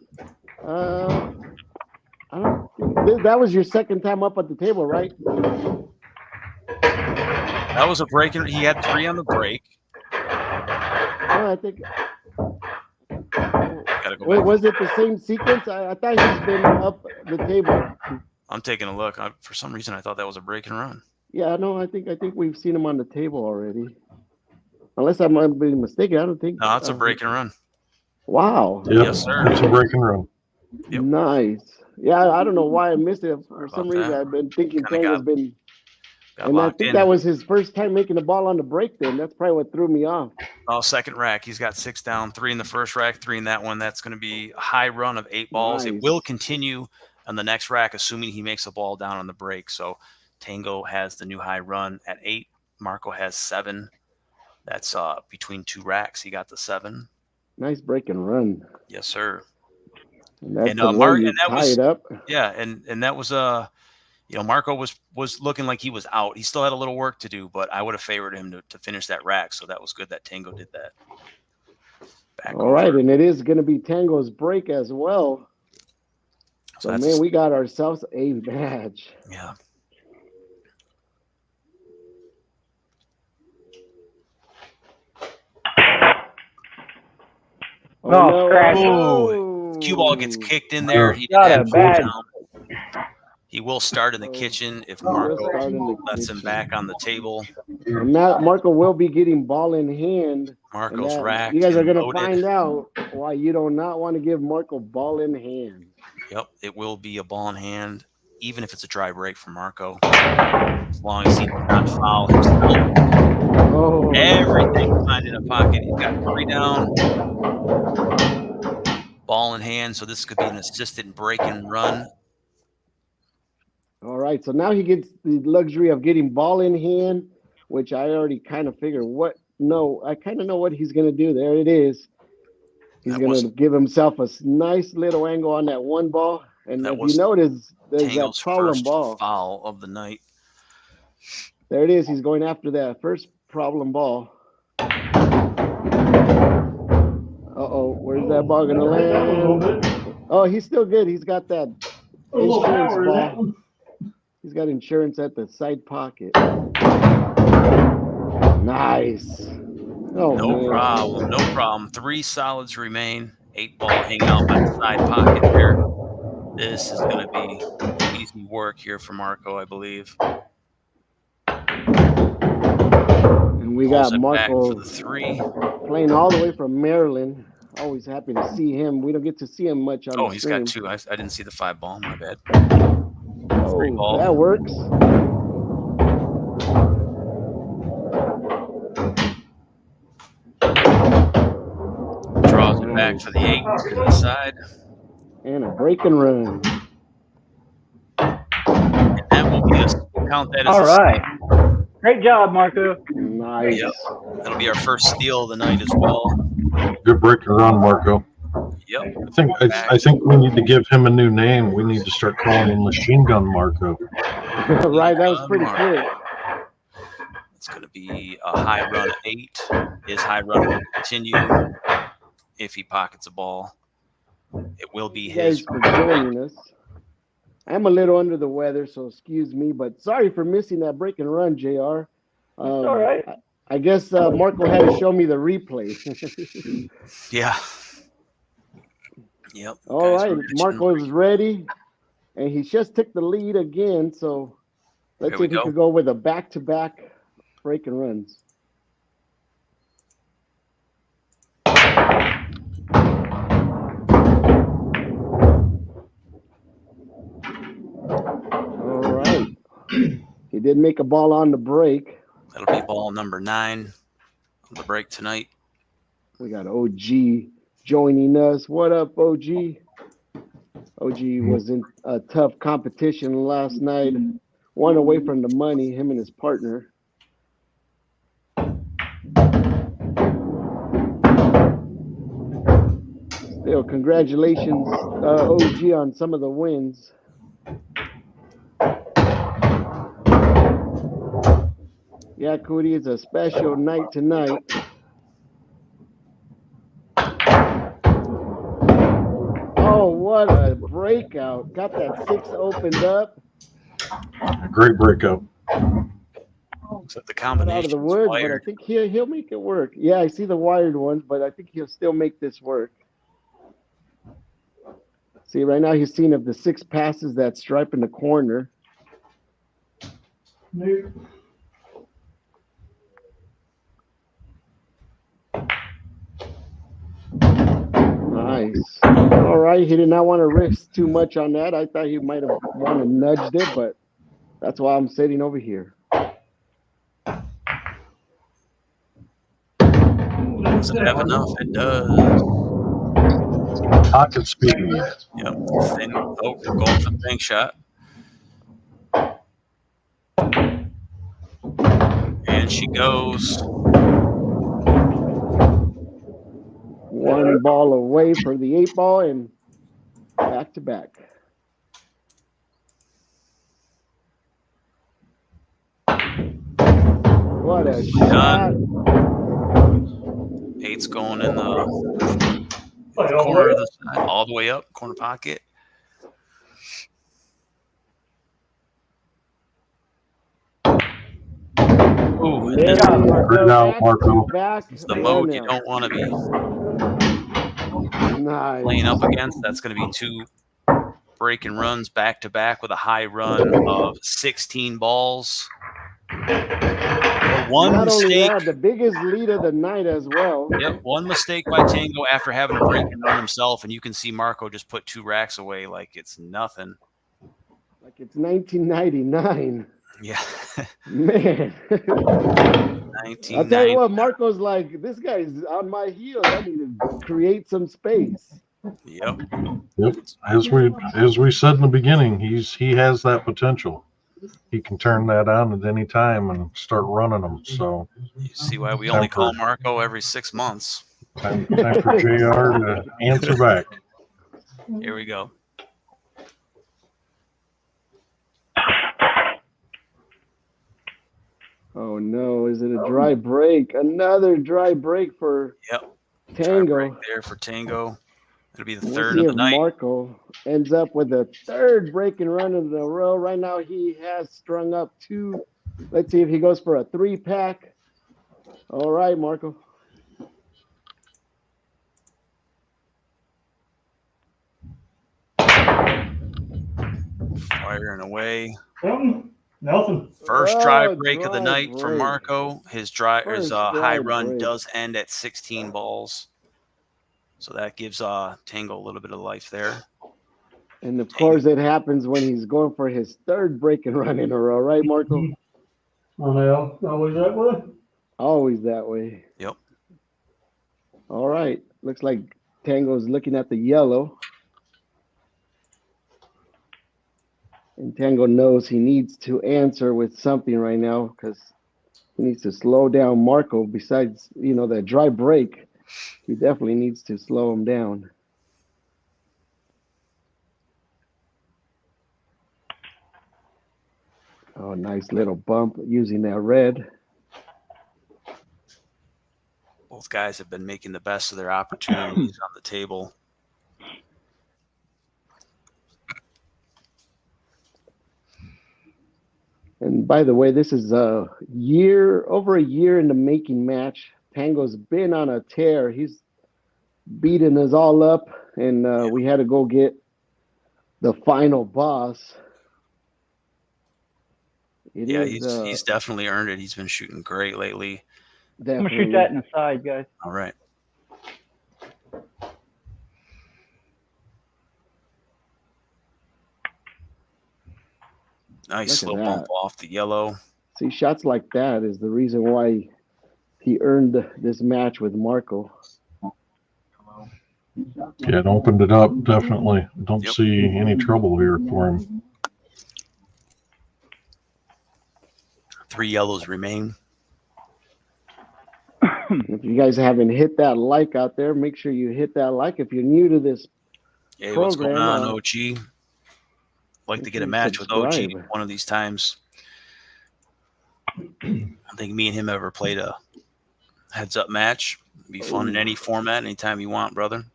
I don't think that was your second time up at the table, right? That was a break and he had 3 on the break. I think. Gotta go Wait, back. was it the same sequence? I thought he's been up the table. I'm taking a look. For some reason, I thought that was a break and run. Yeah, no, I think we've seen him on the table already. Unless I might be mistaken, I don't think. No, it's a break and run. Wow. Yep. Yes, sir. It's a break and run. Yep. Nice. Yeah, I don't know why I missed it. For Sorry some about reason, that. I've been thinking Kinda Tango's got- been Got And I locked think in. that was his first time making the ball on the break. Then that's probably what threw me off. Oh, second rack. He's got 6 down, 3 in the first rack, 3 in that one. That's going to be a high run of 8 balls. Nice. It will continue on the next rack, assuming he makes a ball down on the break. So Tango has the new high run at 8. Marko has 7. That's between 2 racks. He got the 7. Nice break and run. Yes, sir. And that's And the way you tie it up. Yeah, and that was Marko was looking like he was out. He still had a little work to do, but I would have favored him to finish that rack. So that was good that Tango did that. All right, and it is going to be Tango's break as well. So man, we got ourselves a match. Yeah. Oh, scratch. Oh, cue ball gets kicked in there. He Got a bad. He will start in the kitchen if Marko lets him back on the table. And now Marko will be getting ball in hand. Marko's racked. You guys are going to loaded. find out why you do not want to give Marko ball in hand. Yep, it will be a ball in hand, even if it's a dry break for Marko. As long as he does not foul himself. Oh. Everything behind in a pocket. He's got 3 down. Ball in hand, so this could be an assisted break and run. All right, so now he gets the luxury of getting ball in hand, which I already kind of figured I kind of know what he's going to do. There it is. He's going to give himself a nice little angle on that one ball. And if you notice, there's Tango's that problem first ball. Foul of the night. There it is. He's going after that first problem ball. Uh-oh, where's that ball going to land? Oh, he's still good. He's got that insurance ball. He's got insurance at the side pocket. Nice. Oh, no problem. No problem. 3 solids remain. 8 ball hanging out by the side pocket there. This is going to be easy work here for Marko, I believe. And we got Marko for the 3. Playing all the way from Maryland. Always happy to see him. We don't get to see him much on the he's stream. got 2. I didn't see the 5 ball. My bad. Oh, that works. Draws it back for the 8 to the side. And a break and run. And that will be we'll count that as all right. Great job, Marko. Nice. Yep. That'll be our first steal of the night as well. Good break and run, Marko. Yep. I think we need to give him a new name. We need to start calling him Machine Gun Marko. Right, that was pretty quick. It's going to be a high run at 8. His high run will continue if he pockets a ball. It will be his. Thanks for joining us. I'm a little under the weather, so excuse me, but sorry for missing that break and run, JR. All right. I guess Marko had to show me the replay. Yeah. Yep. All right, Marko is ready, and he just took the lead again. So let's see if he could go with a back-to-back break and runs. All right. He did make a ball on the break. That'll be ball number 9 on the break tonight. We got OG joining us. What up, OG? OG was in a tough competition last night. One away from the money, him and his partner. Still, congratulations, OG, on some of the wins. Yeah, Cody, it's a special night tonight. Oh, what a breakout. Got that 6 opened up. Great breakout. So the combination out of the wood, but I think he'll make it work. Yeah, I see the wired ones, but I think he'll still make this work. See, right now he's seeing of the 6 passes that stripe in the corner. Nope. Nice. All right, he did not want to risk too much on that. I thought he might have wanted to nudge it, but that's why I'm sitting over here. Does it have enough? It does. Pocket speed. Yep. Thin. Oh, going for the bank shot. And she goes. One ball away for the 8-ball and back to back. What a shot. 8's going in the corner of the side, all the way up, corner pocket. Ooh, and Good job, Marko. Back it's the mode you don't want to be playing up against. That's going to be 2 break and runs back to back with a high run of 16 balls. One Not mistake. only that, the biggest lead of the night as well. Yep, one mistake by Tango after having a break and run himself, and you can see Marko just put 2 racks away like it's nothing. Like it's 1999. Yeah. Man. 1990. I'll tell you what, Marco's like, this guy's on my heels. I need to create some space. Yep. As we said in the beginning, he has that potential. He can turn that on at any time and start running them. So you see why we only call Marko every 6 months. Time for JR to answer back. Here we go. Oh no, is it a dry break? Another dry break for Tango. Dry break there for Tango. It'll be the third see of the if night. Marko ends up with a third break and run in a row. Right now he has strung up 2. Let's see if he goes for a 3-pack. All right, Marko. Firing away. Nothing. First dry break of the night for break. Marko. His high run break. does end at 16 balls. So that gives Tango a little bit of life there. And of course it happens when he's going for his third break and run in a row, right, Marko? Oh no, always that way. Always that way. Yep. All right. Looks like Tango's looking at the yellow. And Tango knows he needs to answer with something right now because he needs to slow down Marko. Besides, that dry break, he definitely needs to slow him down. Oh, nice little bump using that red. Both guys have been making the best of their opportunities on the table. And by the way, this is over a year in the making match. Tango's been on a tear. He's beating us all up, and we had to go get the final boss. He's definitely earned it. He's been shooting great lately. Definitely. I'm going to shoot that in the side, guys. All right. Nice slow bump off the yellow. See, shots like that is the reason why he earned this match with Marko. Yeah, it opened it up, definitely. Don't see any trouble here for him. 3 yellows remain. If you guys haven't hit that like out there, make sure you hit that like. If you're new to this program, what's going on, OG? Like to get a match with OG one of these times. I don't think me and him ever played a heads-up match. It'd be fun in any format, anytime you want, brother.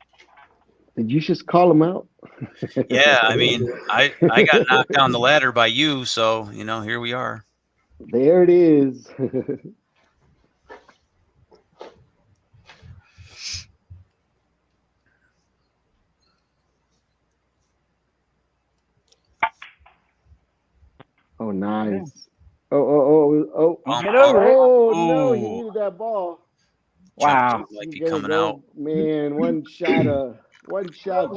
Did you just call him out? Yeah, I mean, I got knocked down the ladder by you, so, here we are. There it is. Oh, nice. Oh. Get over it. Oh, no, he needed that ball. Wow. Might be coming out. Man, one shot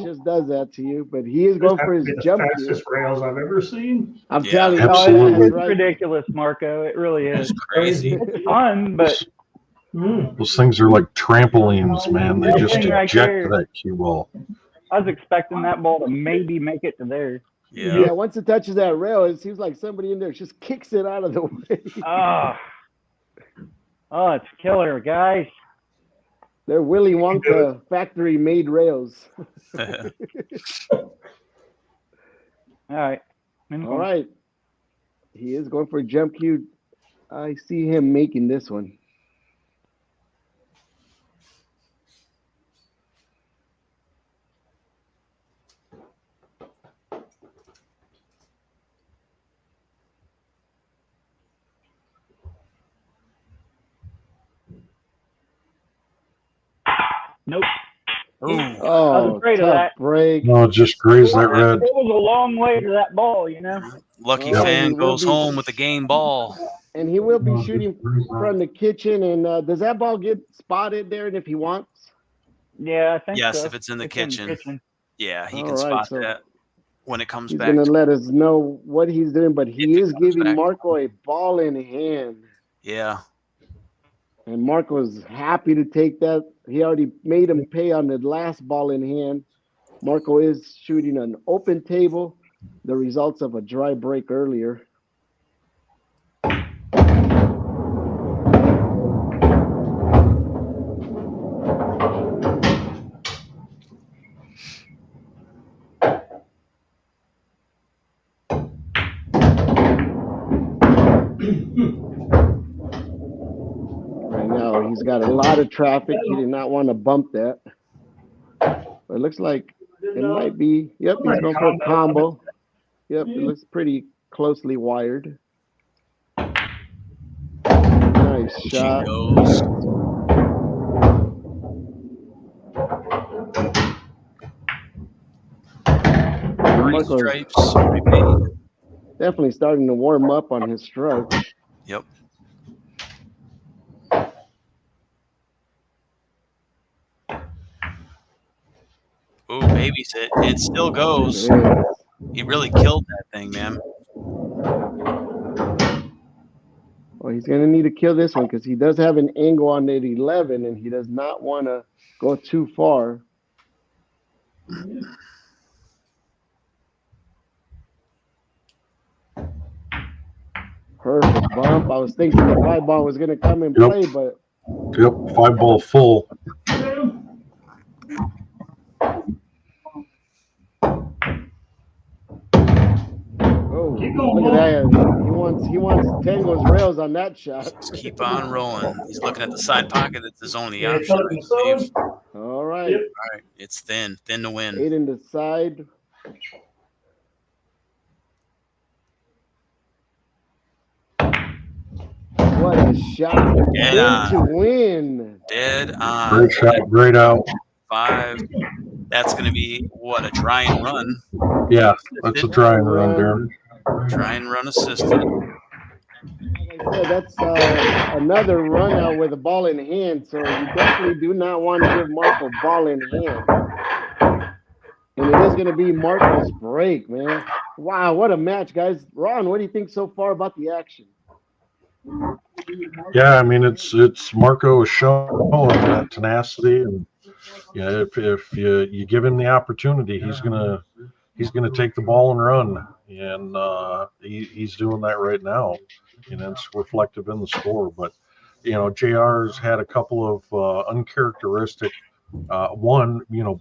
just does that to you, but he is going for his jump. Fastest rails I've ever seen. I'm telling you, absolutely. It's ridiculous, Marko. It really is. It's crazy. It's fun, but Those things are like trampolines, man. They That just thing right eject there. that cue ball. I was expecting that ball to maybe make it to there. Yeah. Once it touches that rail, it seems like somebody in there just kicks it out of the way. Oh, it's killer, guys. They're Willy Wonka factory-made rails. All right. All right. He is going for a jump cue. I see him making this one. Nope. Ooh. I was Oh, afraid of tough that. break. No, just grazed that red. It was a long way to that ball, you know. Lucky Oh, he fan will goes be- home with a game ball. And he will be shooting from the kitchen. And does that ball get spotted there? And if he wants? Yeah, I think Yes, so. if it's in the kitchen. Yeah, he All can right, spot so that when it comes he's back. going to let us know what he's doing, but he If it is comes giving back. Marko a ball in hand. Yeah. And Marco's happy to take that. He already made him pay on the last ball in hand. Marko is shooting an open table, the results of a dry break earlier. Right now, he's got a lot of traffic. He did not want to bump that. But it looks like it might be. Yep, he's going for a combo. Yep, it looks pretty closely wired. Nice She shot. goes. Three Marko's stripes remaining. definitely starting to warm up on his stroke. Yep. Ooh, babies it. It still goes. Yeah. He really killed that thing, man. Well, he's going to need to kill this one because he does have an angle on that 11, and he does not want to go too far. Perfect bump. I was thinking the 5 ball was going to come and play, but Yep, 5 ball full. oh, look at that. He wants Tango's rails on that shot. Just keep on rolling. He's looking at the side pocket. That's his only option, I believe. All right. All right. It's thin to win. 8 in the side. What a shot. Dead Win on. to win. Dead on. Great shot, great out. 5. That's going to be, what, a try and run? Yeah, that's a try and run, Darren. Try and run assisted. Like I said, that's another run out with a ball in hand. So you definitely do not want to give Marko ball in hand. And it is going to be Marko's break, man. Wow, what a match, guys. Ron, what do you think so far about the action? Yeah, I mean it's Marko showing that tenacity, and yeah, if you give him the opportunity, he's gonna take the ball and run, and he's doing that right now, and it's reflective in the score. But JR's had a couple of uncharacteristic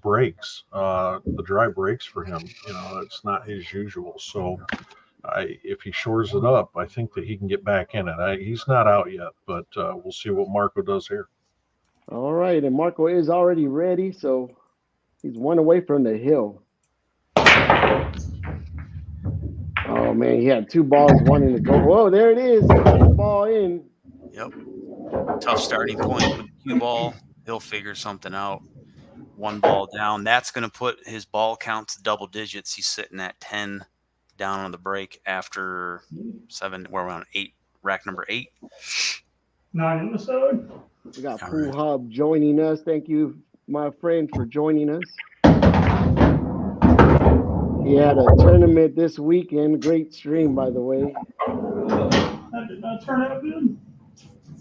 breaks, the dry breaks for him. It's not his usual. So if he shores it up, I think that he can get back in it. He's not out yet, but we'll see what Marko does here. All right, and Marko is already ready, so he's 1 away from the hill. Oh, man, he had 2 balls wanting to go. Whoa, there it is. Ball in. Yep. Tough starting point with the cue ball. He'll figure something out. 1 ball down. That's going to put his ball count to double digits. He's sitting at 10 down on the break after 7. We're on 8, rack number 8. 9 in the side. We got All Pool right. Hub joining us. Thank you, my friend, for joining us. He had a tournament this weekend. Great stream, by the way. That did not turn out good.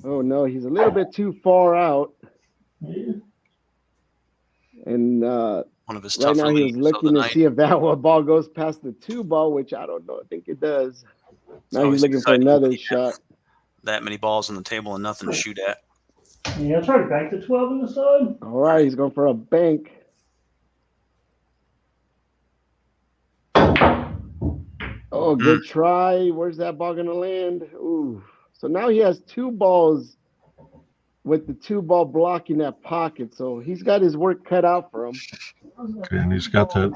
Oh no, he's a little bit too far out. Yeah. And One of his right tougher now he was leagues of the looking to night. see if that ball goes past the 2 ball, which I don't know. I think it does. It's Now he's always looking for exciting when another you have shot. that many balls on the table and nothing to shoot at. Yeah, I tried to bank the 12 on the side. All right, he's going for a bank. Oh, good try. Where's that ball going to land? Ooh. So now he has 2 balls with the 2 ball blocking that pocket. So he's got his work cut out for him. Okay, and he's got that.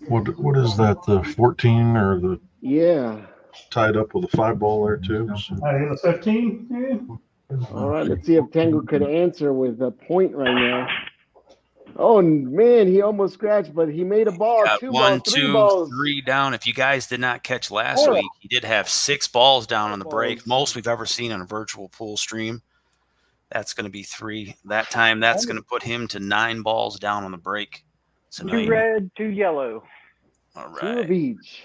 What is that? The 14 or the Yeah. tied up with a 5 ball there too. So, I hit a 15. Yeah. All right, let's see if Tango could answer with a point right now. Oh, man, he almost scratched, but he made a ball, Got 2 1, balls, 3 2, balls. 3 down. If you guys did not catch last 4. week, he did have 6 balls down on the break. Balls. Most we've ever seen on a virtual pool stream. That's going to be 3. That time, that's going to put him to 9 balls down on the break tonight. 2 red, 2 yellow. All 2 of right. each.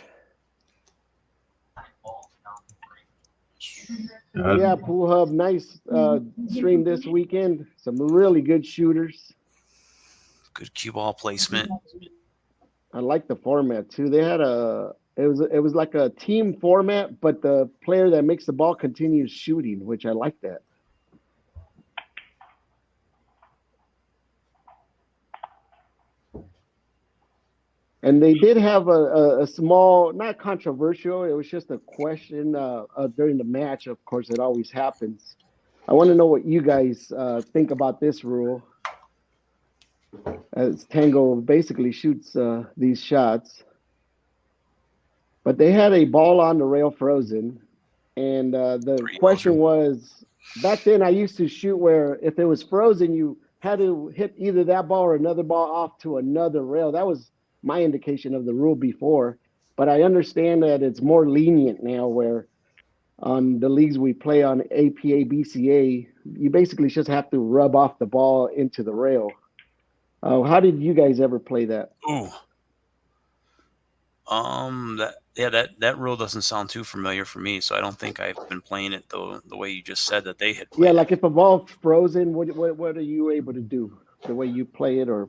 Yeah, Pool Hub, nice stream this weekend. Some really good shooters. Good cue ball placement. I like the format too. They had it was like a team format, but the player that makes the ball continues shooting, which I like that. And they did have a small, not controversial, it was just a question during the match. Of course, it always happens. I want to know what you guys think about this rule. As Tango basically shoots these shots. But they had a ball on the rail frozen. And the question was, back then I used to shoot where if it was frozen, you had to hit either that ball or another ball off to another rail. That was my indication of the rule before. But I understand that it's more lenient now where on the leagues we play on APA, BCA, you basically just have to rub off the ball into the rail. How did you guys ever play that? Ooh. That rule doesn't sound too familiar for me, so I don't think I've been playing it the way you just said that they had played. Yeah, like if a ball's frozen, what are you able to do? The way you play it or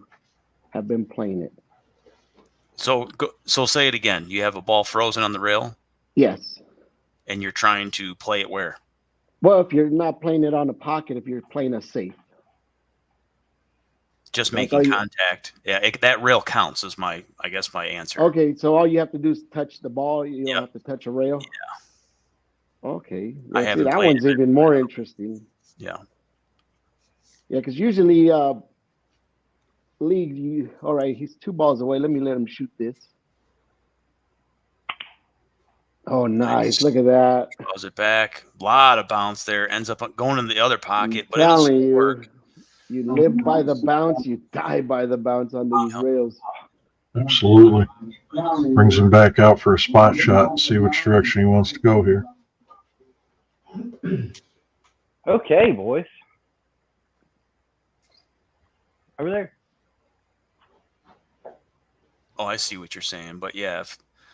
have been playing it? So say it again. You have a ball frozen on the rail? Yes. And you're trying to play it where? Well, if you're not playing it on a pocket, if you're playing a safe. Just making contact. Yeah, that rail counts is my answer. Okay, so all you have to do is touch the ball. You don't have to touch a rail? Yeah. Okay. I Yeah, haven't that played one's it. even more interesting. Yeah. Yeah, because usually league, all right, he's 2 balls away. Let him shoot this. Oh, nice. Look at that. Throws it back. A lot of bounce there. Ends up going in the other pocket, but Telling it'll you, work. you live by the bounce, you die by the bounce on these rails. absolutely. Brings him back out for a spot shot and see which direction he wants to go here. Okay, boys. Over there. Oh, I see what you're saying. But yeah,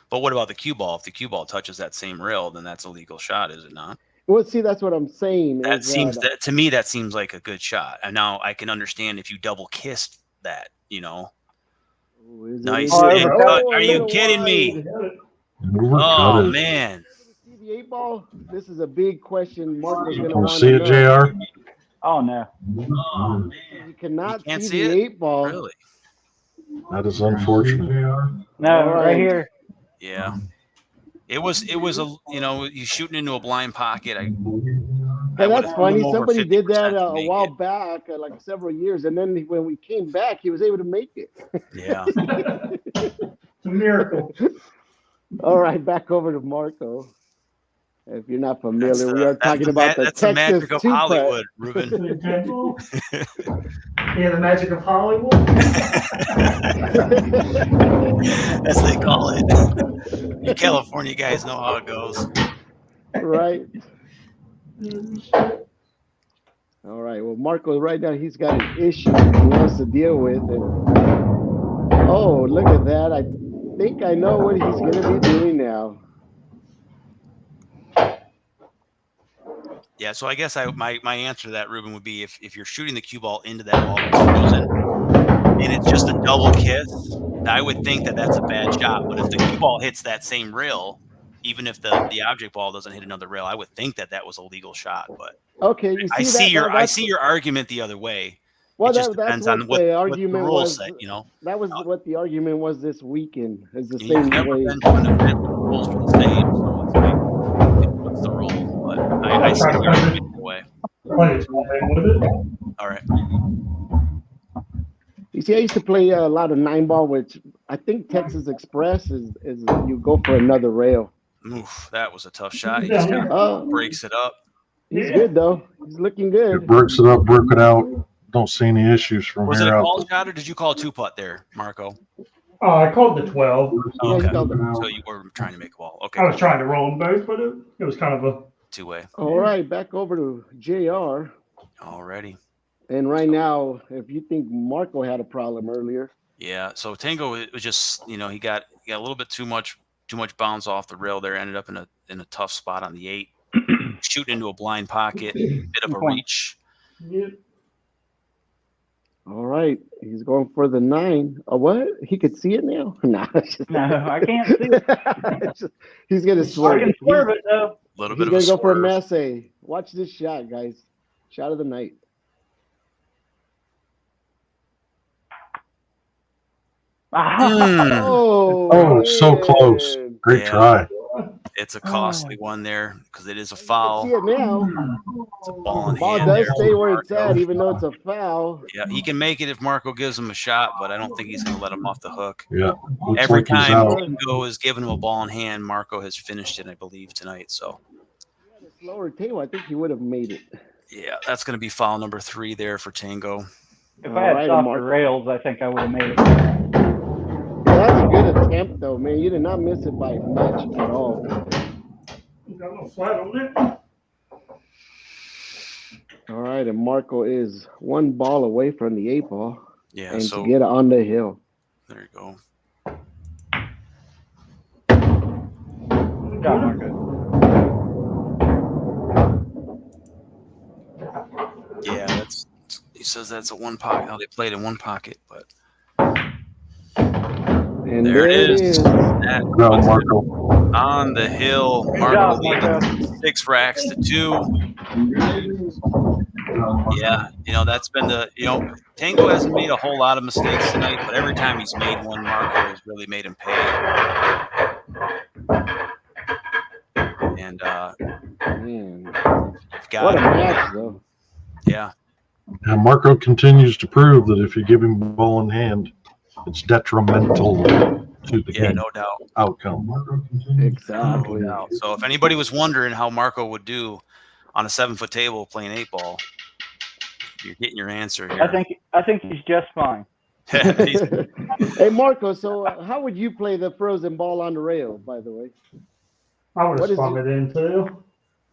but what about the cue ball? If the cue ball touches that same rail, then that's a legal shot, is it not? Well, see, that's what I'm saying. That seems to me that seems like a good shot. And now I can understand if you double kissed that, Nice. Are you kidding me? Oh man. See the 8 ball? This is a big question. Marko's going to Can you want see to it, know. JR? Oh, no. Oh man. You cannot can't see see the it? 8 ball. Really? That is unfortunate. No, right here. Yeah. It was a you shooting into a blind pocket. Hey, that's funny. Somebody did that a while back, like several years, and then when we came back, he was able to make it. Yeah. It's a miracle. All right, back over to Marko. If you're not familiar, we are talking about the that's the Texas magic of 2-putt. Hollywood, Ruben. Yeah, the magic of Hollywood. As they call it. You California guys know how it goes. Right. All right. Well, Marko, right now he's got an issue he wants to deal with. And, oh, look at that. I think I know what he's going to be doing now. Yeah, so I guess my answer to that, Ruben, would be if you're shooting the cue ball into that ball that's frozen and it's just a double kiss, I would think that that's a bad shot. But if the cue ball hits that same rail, even if the object ball doesn't hit another rail, I would think that that was a legal shot. But Okay, you I see see that? I see your argument the other way. Well, It just that's depends what on the what the argument rules was. say, you know. That was what the argument was this weekend. Is the You've same never way. been to an event where the rules are the same, so it's like, what's the rule? But I see your argument either way. Play it with it. All right. You see, I used to play a lot of 9-ball, which I think Texas Express is you go for another rail. Oof, that was a tough shot. He just kind of breaks it up. He's good though. He's looking It good. breaks it up, broke it out. Don't see any issues from Was it here a out. ball shot or did you call a 2-putt there, Marco? I called the 12. Yeah, he Okay. called it. So you were trying to make a ball. Okay. I was trying to roll them both, but it was kind of a Two-way. All right, back over to JR. Alrighty. And right now, if you think Marco had a problem earlier, Yeah. So Tango, it was just, he got a little bit too much bounce off the rail there. Ended up in a tough spot on the 8. Shooting into a blind pocket, bit of a reach. Yep. all right, he's going for the 9. Oh, what? He could see it now? Nah, No, I can't see it. He's gonna I swerve. can swerve it though. A little He's bit of gonna a go for a swerve. mess. Watch this shot, guys. Shot of the night. Oh, so close. Man. Great Yeah. try. It's a costly one there because it is a See foul. it now. It's a ball in The ball hand does there. stay where it's Marco. at, even though it's a foul. Yeah, he can make it if Marco gives him a shot, but I don't think he's going to let him off the hook. Yeah. Looks Every like he's time out. Tango has given him a ball in hand, Marco has finished it, I believe, tonight. So, If he had a slower table, I think he would have made it. yeah, that's going to be foul number 3 there for Tango. If I had Alright, softer Marco. rails, I think I would have made it. That's a good attempt, though, man. You did not miss it by much at all. Got a little flat on it. All right, and Marco is 1 ball away from the 8 ball Yeah, and so to get on the hill. there you go. Good job, Marco. Yeah, he says that's a 1 pocket. How they played in 1 pocket, but And there it is. That Go, puts it Marco. on the hill. Good Marco job, leading Marco. 6 racks to 2. Yeah, that's been Tango hasn't made a whole lot of mistakes tonight, but every time he's made one, Marco has really made him pay. And Man, you've got what a match, though. yeah. And Marco continues to prove that if you give him the ball in hand, it's detrimental to the Yeah, game no doubt. outcome. Exactly. No doubt. So if anybody was wondering how Marco would do on a 7-foot table playing 8 ball, you're getting your answer here. I think he's just fine. Hey, Marco, so how would you play the frozen ball on the rail, by the way? I would What have is spun it? it in too.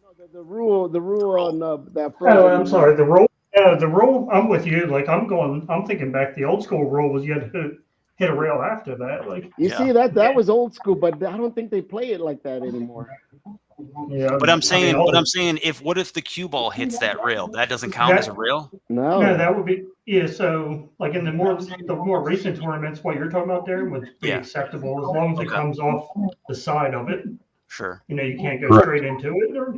No, the rule on that frozen. Oh, I'm sorry. The rule. Yeah, the rule. I'm with you. Like I'm thinking back. The old school rule was you had to hit a rail after that. Like You Yeah. see, that was old school, but I don't think they play it like that anymore. yeah. But I'm saying, I mean, what if the cue ball hits that rail? That doesn't count as a rail? No. No, that would be So like in the more recent tournaments, what you're talking about there would be Yeah. acceptable as long as it Okay. comes off the side of it. Sure. You can't go Correct. straight into it, or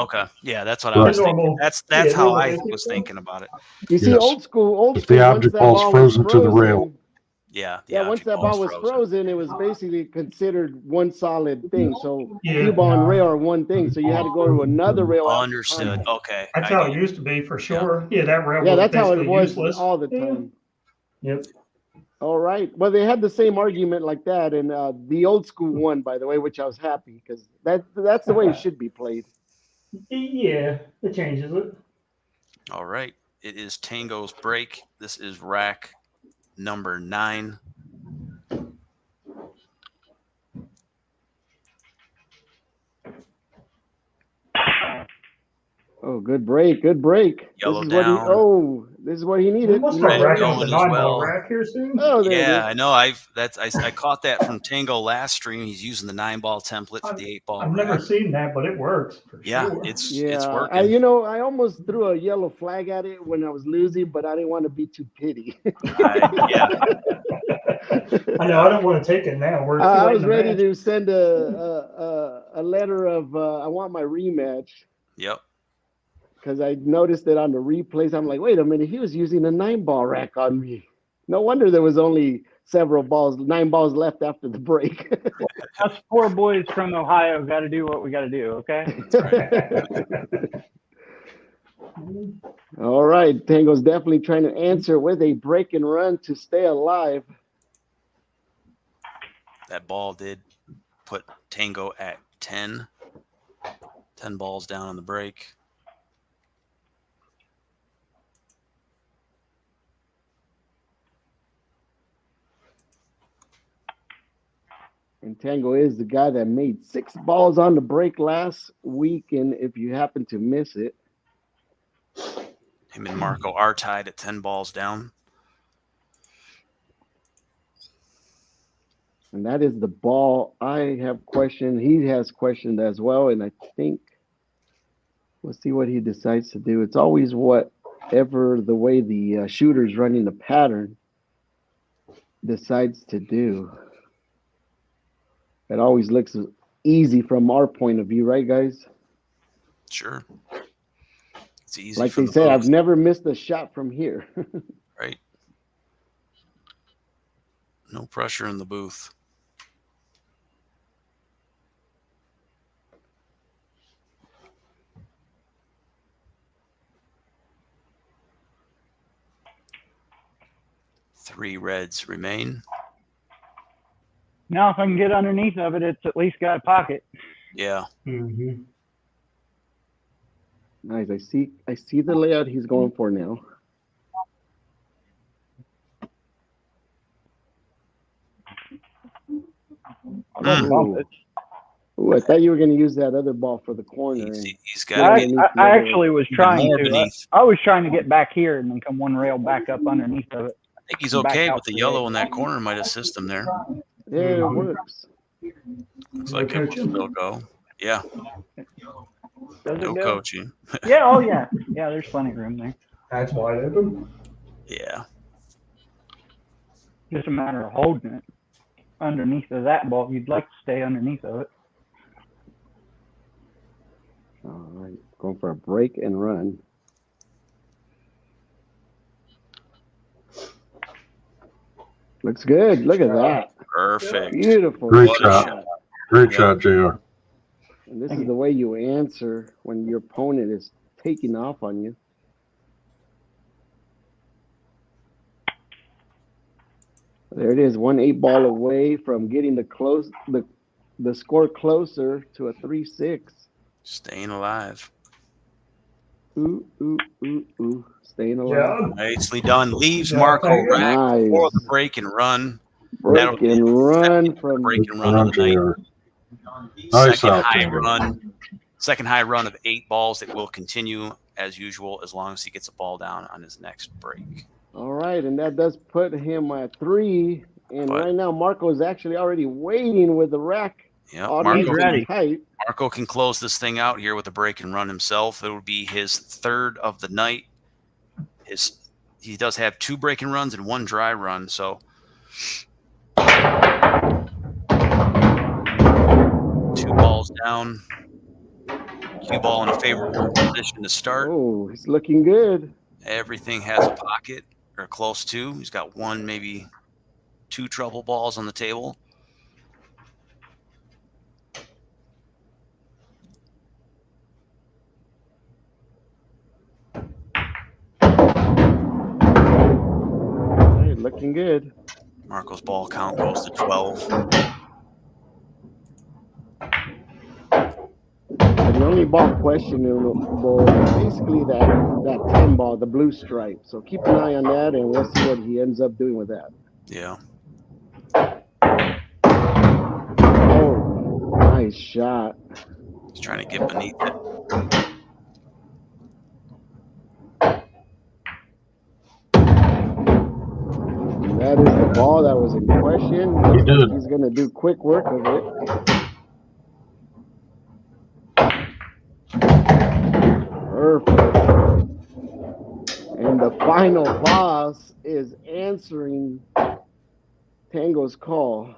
Okay. Yeah, that's what I Right. was thinking. Normal. That's Yeah, how I normal. was thinking about it. You see, Yes. old school. If the once object that ball's ball was frozen to the rail. Yeah. Yeah, once object that ball was frozen. frozen, it was basically considered one solid thing. So Yeah. cue ball and rail are one thing. So you had to go to another rail. after Understood. contact. Okay. That's I how get it it. used to be for sure. Yeah, that rail Yeah, was that's how it basically was useless. all the time. Yep. All right. Well, they had the same argument like that, and the old school won, by the way, which I was happy because that's the way it should be played. Yeah, it changes it. All right. It is Tango's break. This is rack number 9. Oh, Oh, good break. Good break. Yellow this is what he. down. Oh, this is what he We needed. must He start needed Red racking up going the as 9-ball well. rack here soon. Oh, there it Yeah, is. I know. I caught that from Tango last stream. He's using the 9-ball template for the 8-ball I've rack. never seen that, but it works for Yeah, sure. it's Yeah, working. I almost threw a yellow flag at it when I was losing, but I didn't want to be too pity. Yeah. I know. I don't want to take it now. We're too I late was in the ready match. to send a letter of I want my rematch Yep. because I noticed it on the replays. I'm like, wait a minute, he was using a 9-ball rack on me. No wonder there was only 9 balls left after the break. Us poor boys from Ohio got to do what we got to do. Okay. All right, Tango's definitely trying to answer with a break and run to stay alive. That ball did put Tango at 10. 10 balls down on the break. And Tango is the guy that made 6 balls on the break last week. And if you happen to miss it, Him and Marko are tied at 10 balls down. and that is the ball I have questioned. He has questioned as well. And I think we'll see what he decides to do. It's always whatever the way the shooter's running the pattern decides to do. It always looks easy from our point of view, right, guys? Sure. It's easy. Like from they the say, booth. I've never missed a shot from here. Right. No pressure in the booth. Three reds remain. Now, if I can get underneath of it, it's at least got a pocket. Yeah. Mm-hmm. Nice. I see the layout he's going for now. Bump it. Ooh, I thought you were going to use that other ball for the corner. He's got it. I actually was trying more to. beneath. I was trying to get back here and then come one rail back up underneath of it. I think he's Back okay out with the to yellow the in that corner. Might assist him there. Yeah, it works. Looks like it will still go. Yeah. Does it No go? coaching. Yeah. Oh, yeah. Yeah, there's plenty of room there. That's wide open. Yeah. Just a matter of holding it underneath of that ball. You'd like to stay underneath of it. All right. Going for a break and run. Looks good. Look at that. Perfect. Beautiful. Great What a shot. shot. Great Yep. shot, JR. And this is the way you answer when your opponent is taking off on you. There it is, 1 8-ball away from getting the score closer to a 3-6. Staying alive. Ooh, ooh, ooh, ooh. Staying alive. Yeah. Nicely done. Leaves Yeah, Marko thank you. rack Nice. for the break and run. Break and run from Break and run of the night. JR. Nice Second out, high Tango. run. Second high run of 8 balls that will continue as usual as long as he gets a ball down on his next break. All right, and that does put him at 3. And But- right now, Marko is actually already waiting with the rack. Yeah, Audience Marko's ready. tight. Marko can close this thing out here with a break and run himself. It would be his third of the night. He does have 2 break and runs and 1 dry run, so 2 balls down. Cue ball in a favorable position to start. Oh, he's looking good. Everything has a pocket or close to. He's got 1, maybe 2 trouble balls on the table. All right, looking good. Marko's ball count goes to 12. The only ball questionable is basically that 10 ball, the blue stripe. So keep an eye on that, and we'll see what he ends up doing with that. Yeah. Oh, nice shot. He's trying to get beneath it. ball that was in question. He Looks like did. he's going to do quick work of it. Perfect. And the final boss is answering Tango's call.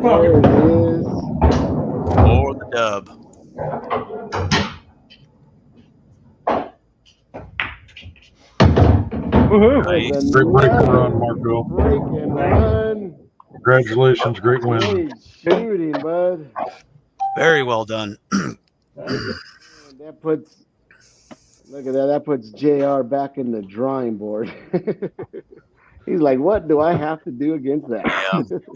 There it is. For the dub. Woohoo! Nice. Great break and run, Marko. Break and run. Congratulations. Great win. Great shooting, bud. Very well done. And that puts, look at that. That puts JR back in the drawing board. He's like, what do I have to do against that?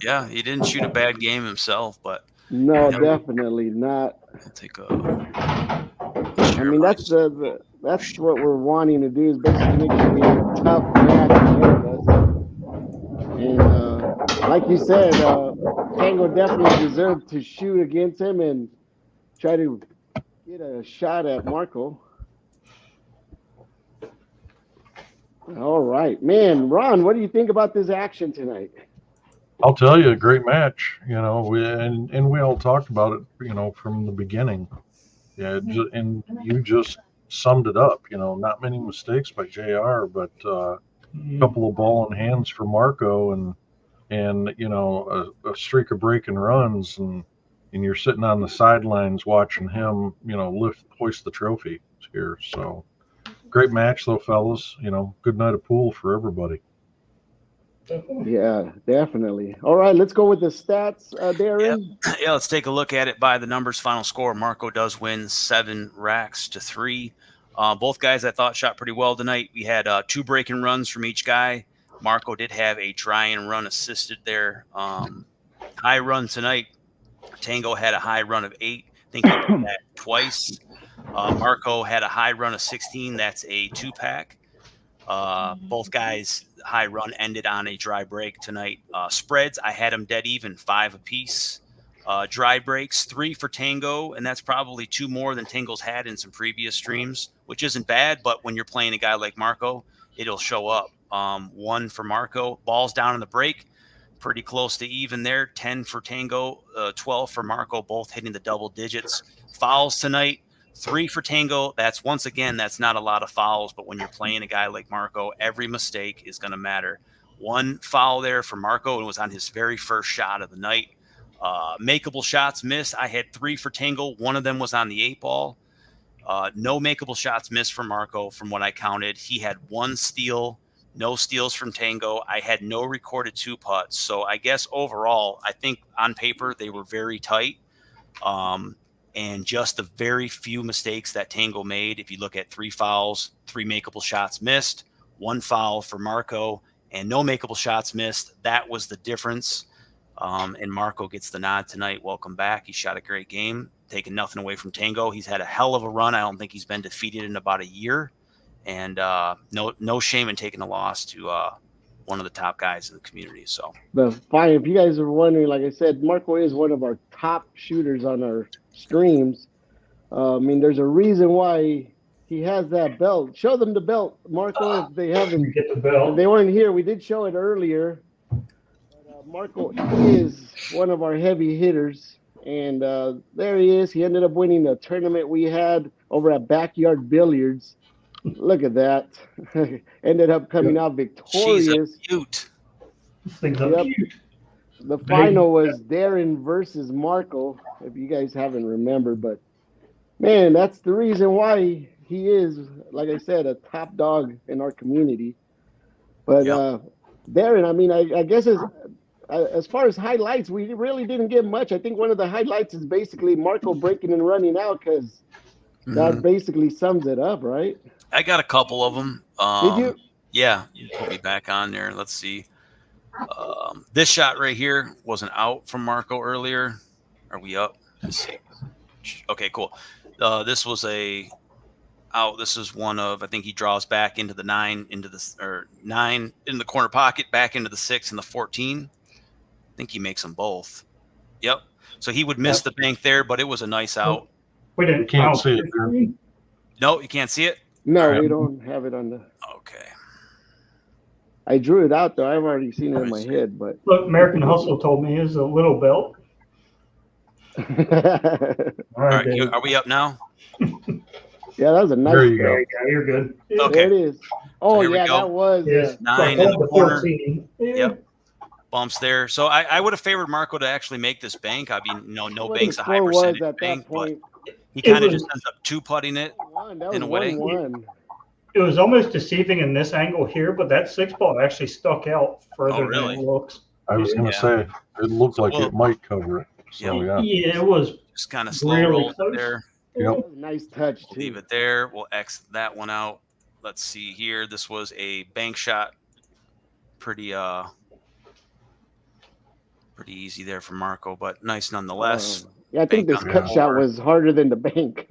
Yeah, he didn't shoot a bad game himself, but No, Yeah. definitely not. I'll take I mean, that's that's what we're wanting to do is basically make sure we have a tough match ahead of us. And like you said, Tango definitely deserved to shoot against him and try to get a shot at Marko. All right, man. Ron, what do you think about this action tonight? I'll tell you, a great match. You know, we all talked about it. You know, from the beginning. Yeah, and you just summed it up. You know, not many mistakes by JR, but a couple of ball in hands for Marko, and you know, a streak of breaking runs, and you're sitting on the sidelines watching him. You know, hoist the trophy here. So great match, though, fellas. You know, good night of pool for everybody. Yeah, definitely. All right, let's go with the stats, Darren. Yeah, let's take a look at it by the numbers. Final score, Marko does win 7 racks to 3. Both guys I thought shot pretty well tonight. We had 2 breaking runs from each guy. Marko did have a try and run assisted there. High run tonight. Tango had a high run of 8. I think he did that twice. Marko had a high run of 16. That's a 2-pack. Both guys' high run ended on a dry break tonight. Spreads, I had them dead even, 5 apiece. Dry breaks, 3 for Tango, and that's probably 2 more than Tango's had in some previous streams, which isn't bad, but when you're playing a guy like Marko, it'll show up. 1 for Marko. Balls down in the break, pretty close to even there. 10 for Tango, 12 for Marko, both hitting the double digits. Fouls tonight. 3 for Tango. That's once again, that's not a lot of fouls, but when you're playing a guy like Marko, every mistake is going to matter. 1 foul there for Marko, and it was on his very first shot of the night. Makeable shots missed. I had 3 for Tango. 1 of them was on the 8 ball. No makeable shots missed for Marko from what I counted. He had 1 steal, no steals from Tango. I had no recorded 2 putts. So I guess overall, I think on paper they were very tight. And just the very few mistakes that Tango made, if you look at 3 fouls, 3 makeable shots missed, 1 foul for Marko, and no makeable shots missed, that was the difference. And Marko gets the nod tonight. Welcome back. He shot a great game, taking nothing away from Tango. He's had a hell of a run. I don't think he's been defeated in about a year. And no shame in taking a loss to one of the top guys in the community. So If you guys are wondering, like I said, Marko is one of our top shooters on our streams. I mean, there's a reason why he has that belt. Show them the belt, Marko, if they haven't. Get the belt. If they weren't here, we did show it earlier. But, Marko is one of our heavy hitters, and there he is. He ended up winning the tournament we had over at Backyard Billiards. Look at that. Ended up coming out victorious. She's a beaut. This thing's up cute. The final was Darren versus Marko, if you guys haven't remembered. But, man, that's the reason why he is, like I said, a top dog in our community. But, Darren, I mean, I guess as far as highlights, we really didn't get much. I think one of the highlights is basically Marko breaking and running out because that basically sums it up, right? I got a couple of them. Did you? Yeah, you put me back on there. Let's see. This shot right here was an out from Marko earlier. Are we up? Let's see. Okay, cool. This was a out. This is one of, I think he draws back into the 9, or 9 in the corner pocket, back into the 6 and the 14. I think he makes them both. Yep. So he would miss the bank there, but it was a nice out. We didn't Can't see it there. No, you can't see it. No, All right. we don't have it on the. Okay. I drew it out though. I've already seen it in Let me my see. head, but. Look, American Hustle told me is a little belt. All All right, right. Dave. Are we up now? Yeah, that was a nice. There you There go. you go. You're good. Yeah. Okay. There it is. Oh here we yeah, go. that was. Yes. 9 So I in called the the corner. 14. Yeah. Yep. Bumps there. So I would have favored Marco to actually make this bank. I mean, no What bank's the a high score was percentage at that bank, but point. he It kind of was- just ends up two putting it That in was a way. 1-1. It was almost deceiving in this angle here, but that 6 ball actually stuck out further really? than it looks. I was going to say it looked like it might cover it. So yeah. Yeah, it was Just kind of slow really roll close. there. Yep. That was a nice touch We'll too. leave it there. We'll X that one out. Let's see here. This was a bank shot. Pretty easy there for Marco, but nice nonetheless. Yeah, I think Bank this on cut the shot board. was harder than the bank.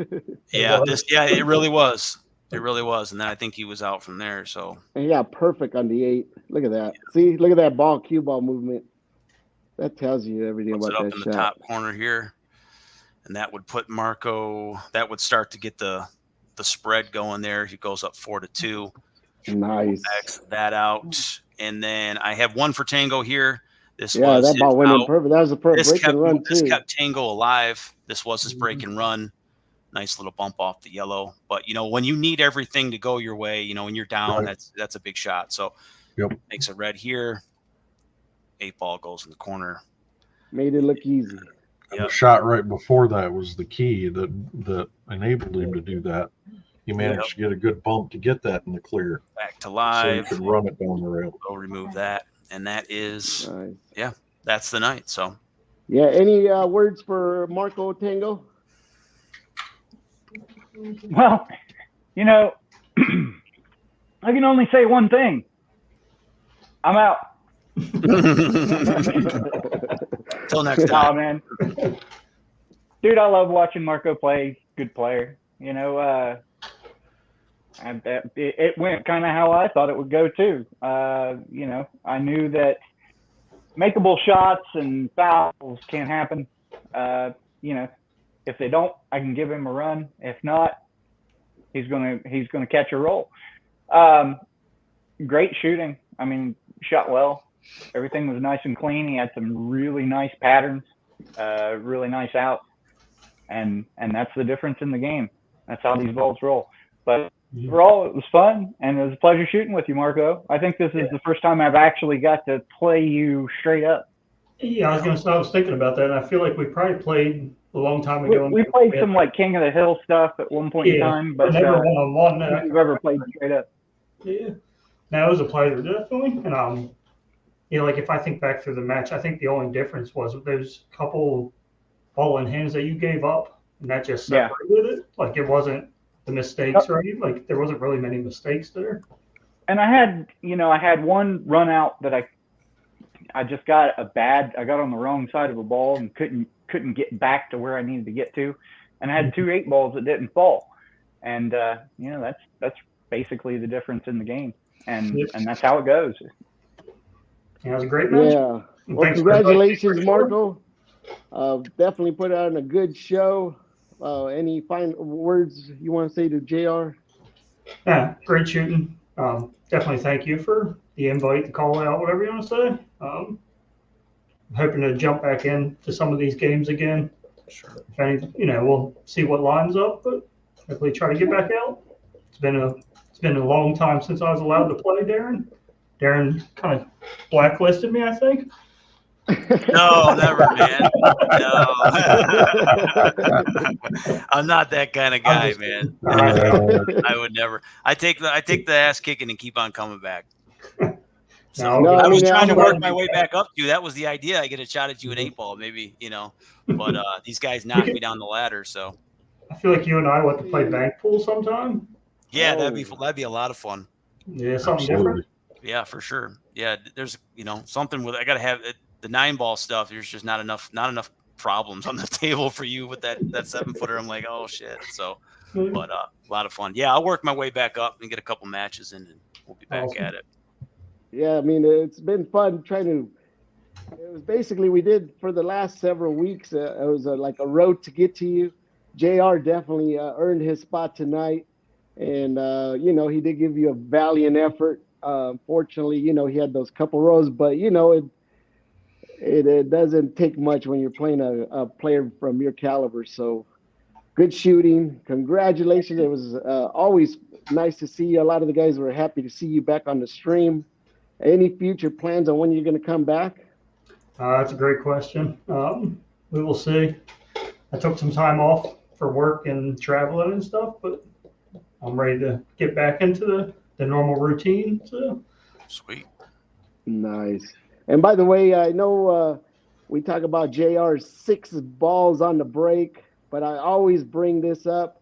Yeah, was. it really was. It really was. And then I think he was out from there. So And he got perfect on the 8. Look at that. See, look at that cue ball movement. That tells you everything puts it about up that in shot. the top corner here. And that would put Marco, that would start to get the spread going there. He goes up 4-2. Nice. X that out. And then I have one for Tango here. This Yeah, was that ball his went in out. perfect. That was a break and run This too. kept Tango alive. This was his break and run. Nice little bump off the yellow. But when you need everything to go your way, when you're down, Right. that's a big shot. So Yep. makes a red here. 8 ball goes in the corner. Made it look easy. And the shot right before that was the key that enabled him to do that. He managed to get a good bump to get that in the clear, Back to so he live. could run it down the rail. We'll remove that. And that is, Nice. that's the night. So Yeah. Any words for Marco Tango? Well, I can only say one thing. I'm out. till next Oh time. man, dude, I love watching Marco play. Good player. It went kind of how I thought it would go too. I knew that makeable shots and fouls can't happen. If they don't, I can give him a run. If not, he's gonna catch a roll. Great shooting. I mean, shot well. Everything was nice and clean. He had some really nice patterns, really nice outs, and that's the difference in the game. That's how these balls roll. But overall, it was fun, and it was a pleasure shooting with you, Marco. I think this is the first time I've actually got to play you straight up. Yeah, I was thinking about that, and I feel like we probably played a long time ago. We played some like King of the Hill stuff at one point in time, but never one-on-one. I don't think we've ever played straight up. Yeah, no, it was a pleasure, definitely. And like if I think back through the match, I think the only difference was those couple ball in hands that you gave up, and that just separated it. Like it wasn't the mistakes, right? Like there wasn't really many mistakes there. And I had one run out that I just got I got on the wrong side of a ball and couldn't get back to where I needed to get to, and I had 2 8 balls that didn't fall, and that's basically the difference in the game, and that's how it goes. Yeah, it was a great match. Yeah. Well, congratulations, Marco. Definitely put on a good show. Any final words you want to say to JR? Yeah, great shooting. Definitely thank you for the invite, the call out, whatever you want to say. I'm hoping to jump back into some of these games again. Sure. If any, we'll see what lines up, but definitely try to get back out. It's been a long time since I was allowed to play Darren. Darren kind of blacklisted me, I think. No, never, man. No. I'm not that kind of guy, man. I would never. I take the ass kicking and keep on coming back. So I was trying to work my way back up to you. That was the idea. I get a shot at you in 8 ball, maybe, but these guys knocked me down the ladder. So I feel like you and I want to play bank pool sometime. Yeah, that'd be a lot of fun. Yeah, something different. Yeah, for sure. Yeah, there's something with I got to have the 9 ball stuff. There's just not enough problems on the table for you with that 7-footer. I'm like, oh shit. So, but a lot of fun. Yeah, I'll work my way back up and get a couple matches in, and we'll be back at it. Yeah, I mean, it's been fun trying to. It was basically we did for the last several weeks. It was like a road to get to you. JR definitely earned his spot tonight, And he did give you a valiant effort. Fortunately, he had those couple rows, but it doesn't take much when you're playing a player from your caliber. So good shooting. Congratulations. It was always nice to see you. A lot of the guys were happy to see you back on the stream. Any future plans on when you're going to come back? That's a great question. We will see. I took some time off for work and traveling and stuff, but I'm ready to get back into the normal routine. So Sweet. Nice. And by the way, I know we talk about JR's 6 balls on the break, but I always bring this up.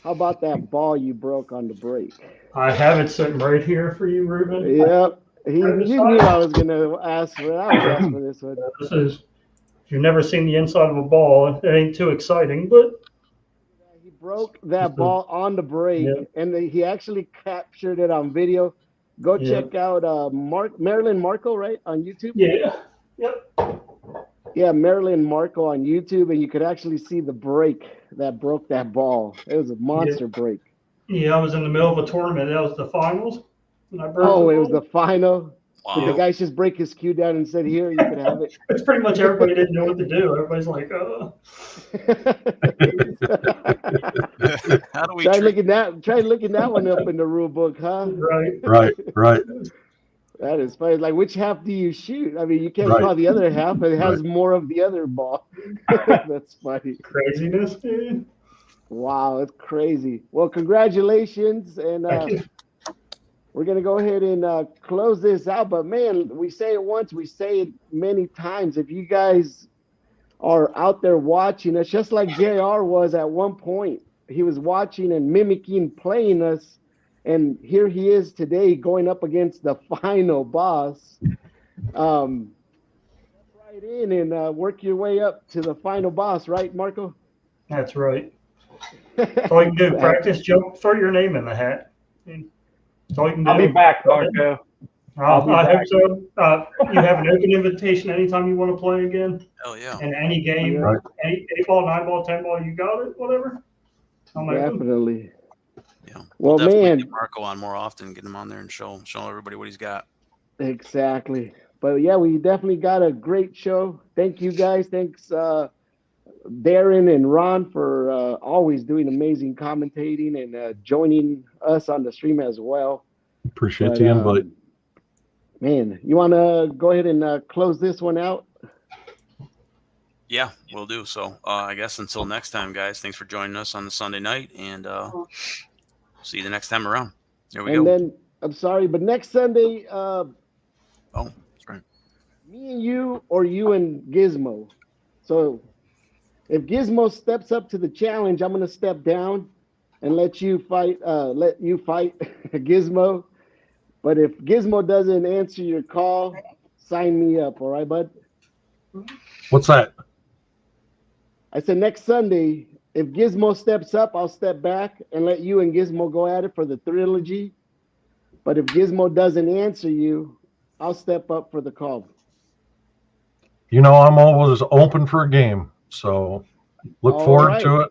How about that ball you broke on the break? I have it sitting right here for you, Ruben. Yep. You knew I was going to ask for it. I was asked for this one. This is, if you've never seen the inside of a ball, it ain't too exciting, but He broke that ball on the break, Yep. and he actually captured it on video. Go Yep. check out Marilyn Marko, right, on YouTube? yeah. Yep. Yeah, Marilyn Marko on YouTube, and you could actually see the break that broke that ball. It was a monster break. Yeah, I was in the middle of a tournament. That was the finals. And I broke Oh, the it was ball. the final. Wow. Did the guys just break his cue down and said, "Here, you can have it"? It's pretty much everybody didn't know what to do. Everybody's like, How do we Try treat looking that one up in the rule book, huh? right. Right. That is funny. Like, which half do you shoot? I mean, you can't Right. call the other half, but it has more of the other ball. That's funny. Craziness, dude. Wow, that's crazy. Well, congratulations, and Thank you. we're gonna go ahead and close this out. But man, we say it once, we say it many times. If you guys are out there watching us, just like JR was at one point, he was watching and mimicking, playing us, and here he is today going up against the final boss. Step right in and work your way up to the final boss, right, Marko? That's right. That's all you can do. Practice, jump, throw your name in the hat. That's all you can do. I'll be back, Marko. I be hope back. so. You have an open invitation anytime you want to play again. Hell yeah. In any game, Right. any 8-ball, 9-ball, 10-ball, you got it, whatever. I'm open. Definitely. Yeah. Well, definitely man. get Marko on more often, get him on there and show everybody what he's got. Exactly. But yeah, we definitely got a great show. Thank you guys. Thanks, Darren and Ron, for always doing amazing commentating and joining us on the stream as well. Appreciate the invite. Man, you want to go ahead and close this one out? Yeah, we'll do. So I guess until next time, guys, thanks for joining us on the Sunday night, and see you the next time around. There we go. And then, I'm sorry, but next Sunday, Oh, that's right. me and you, or you and Gizmo. So if Gizmo steps up to the challenge, I'm going to step down and let you fight Gizmo. But if Gizmo doesn't answer your call, sign me up. All right, bud? What's that? I said next Sunday, if Gizmo steps up, I'll step back and let you and Gizmo go at it for the trilogy. But if Gizmo doesn't answer you, I'll step up for the call. I'm always open for a game, so look All forward right. to it.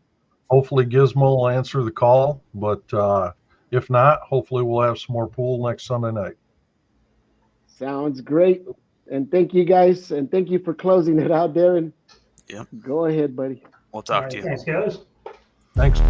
Hopefully Gizmo will answer the call, but if not, hopefully we'll have some more pool next Sunday night. Sounds great. And thank you guys, and thank you for closing it out, Darren. Yep. Go ahead, buddy. We'll talk to you. Thanks, guys. Thanks.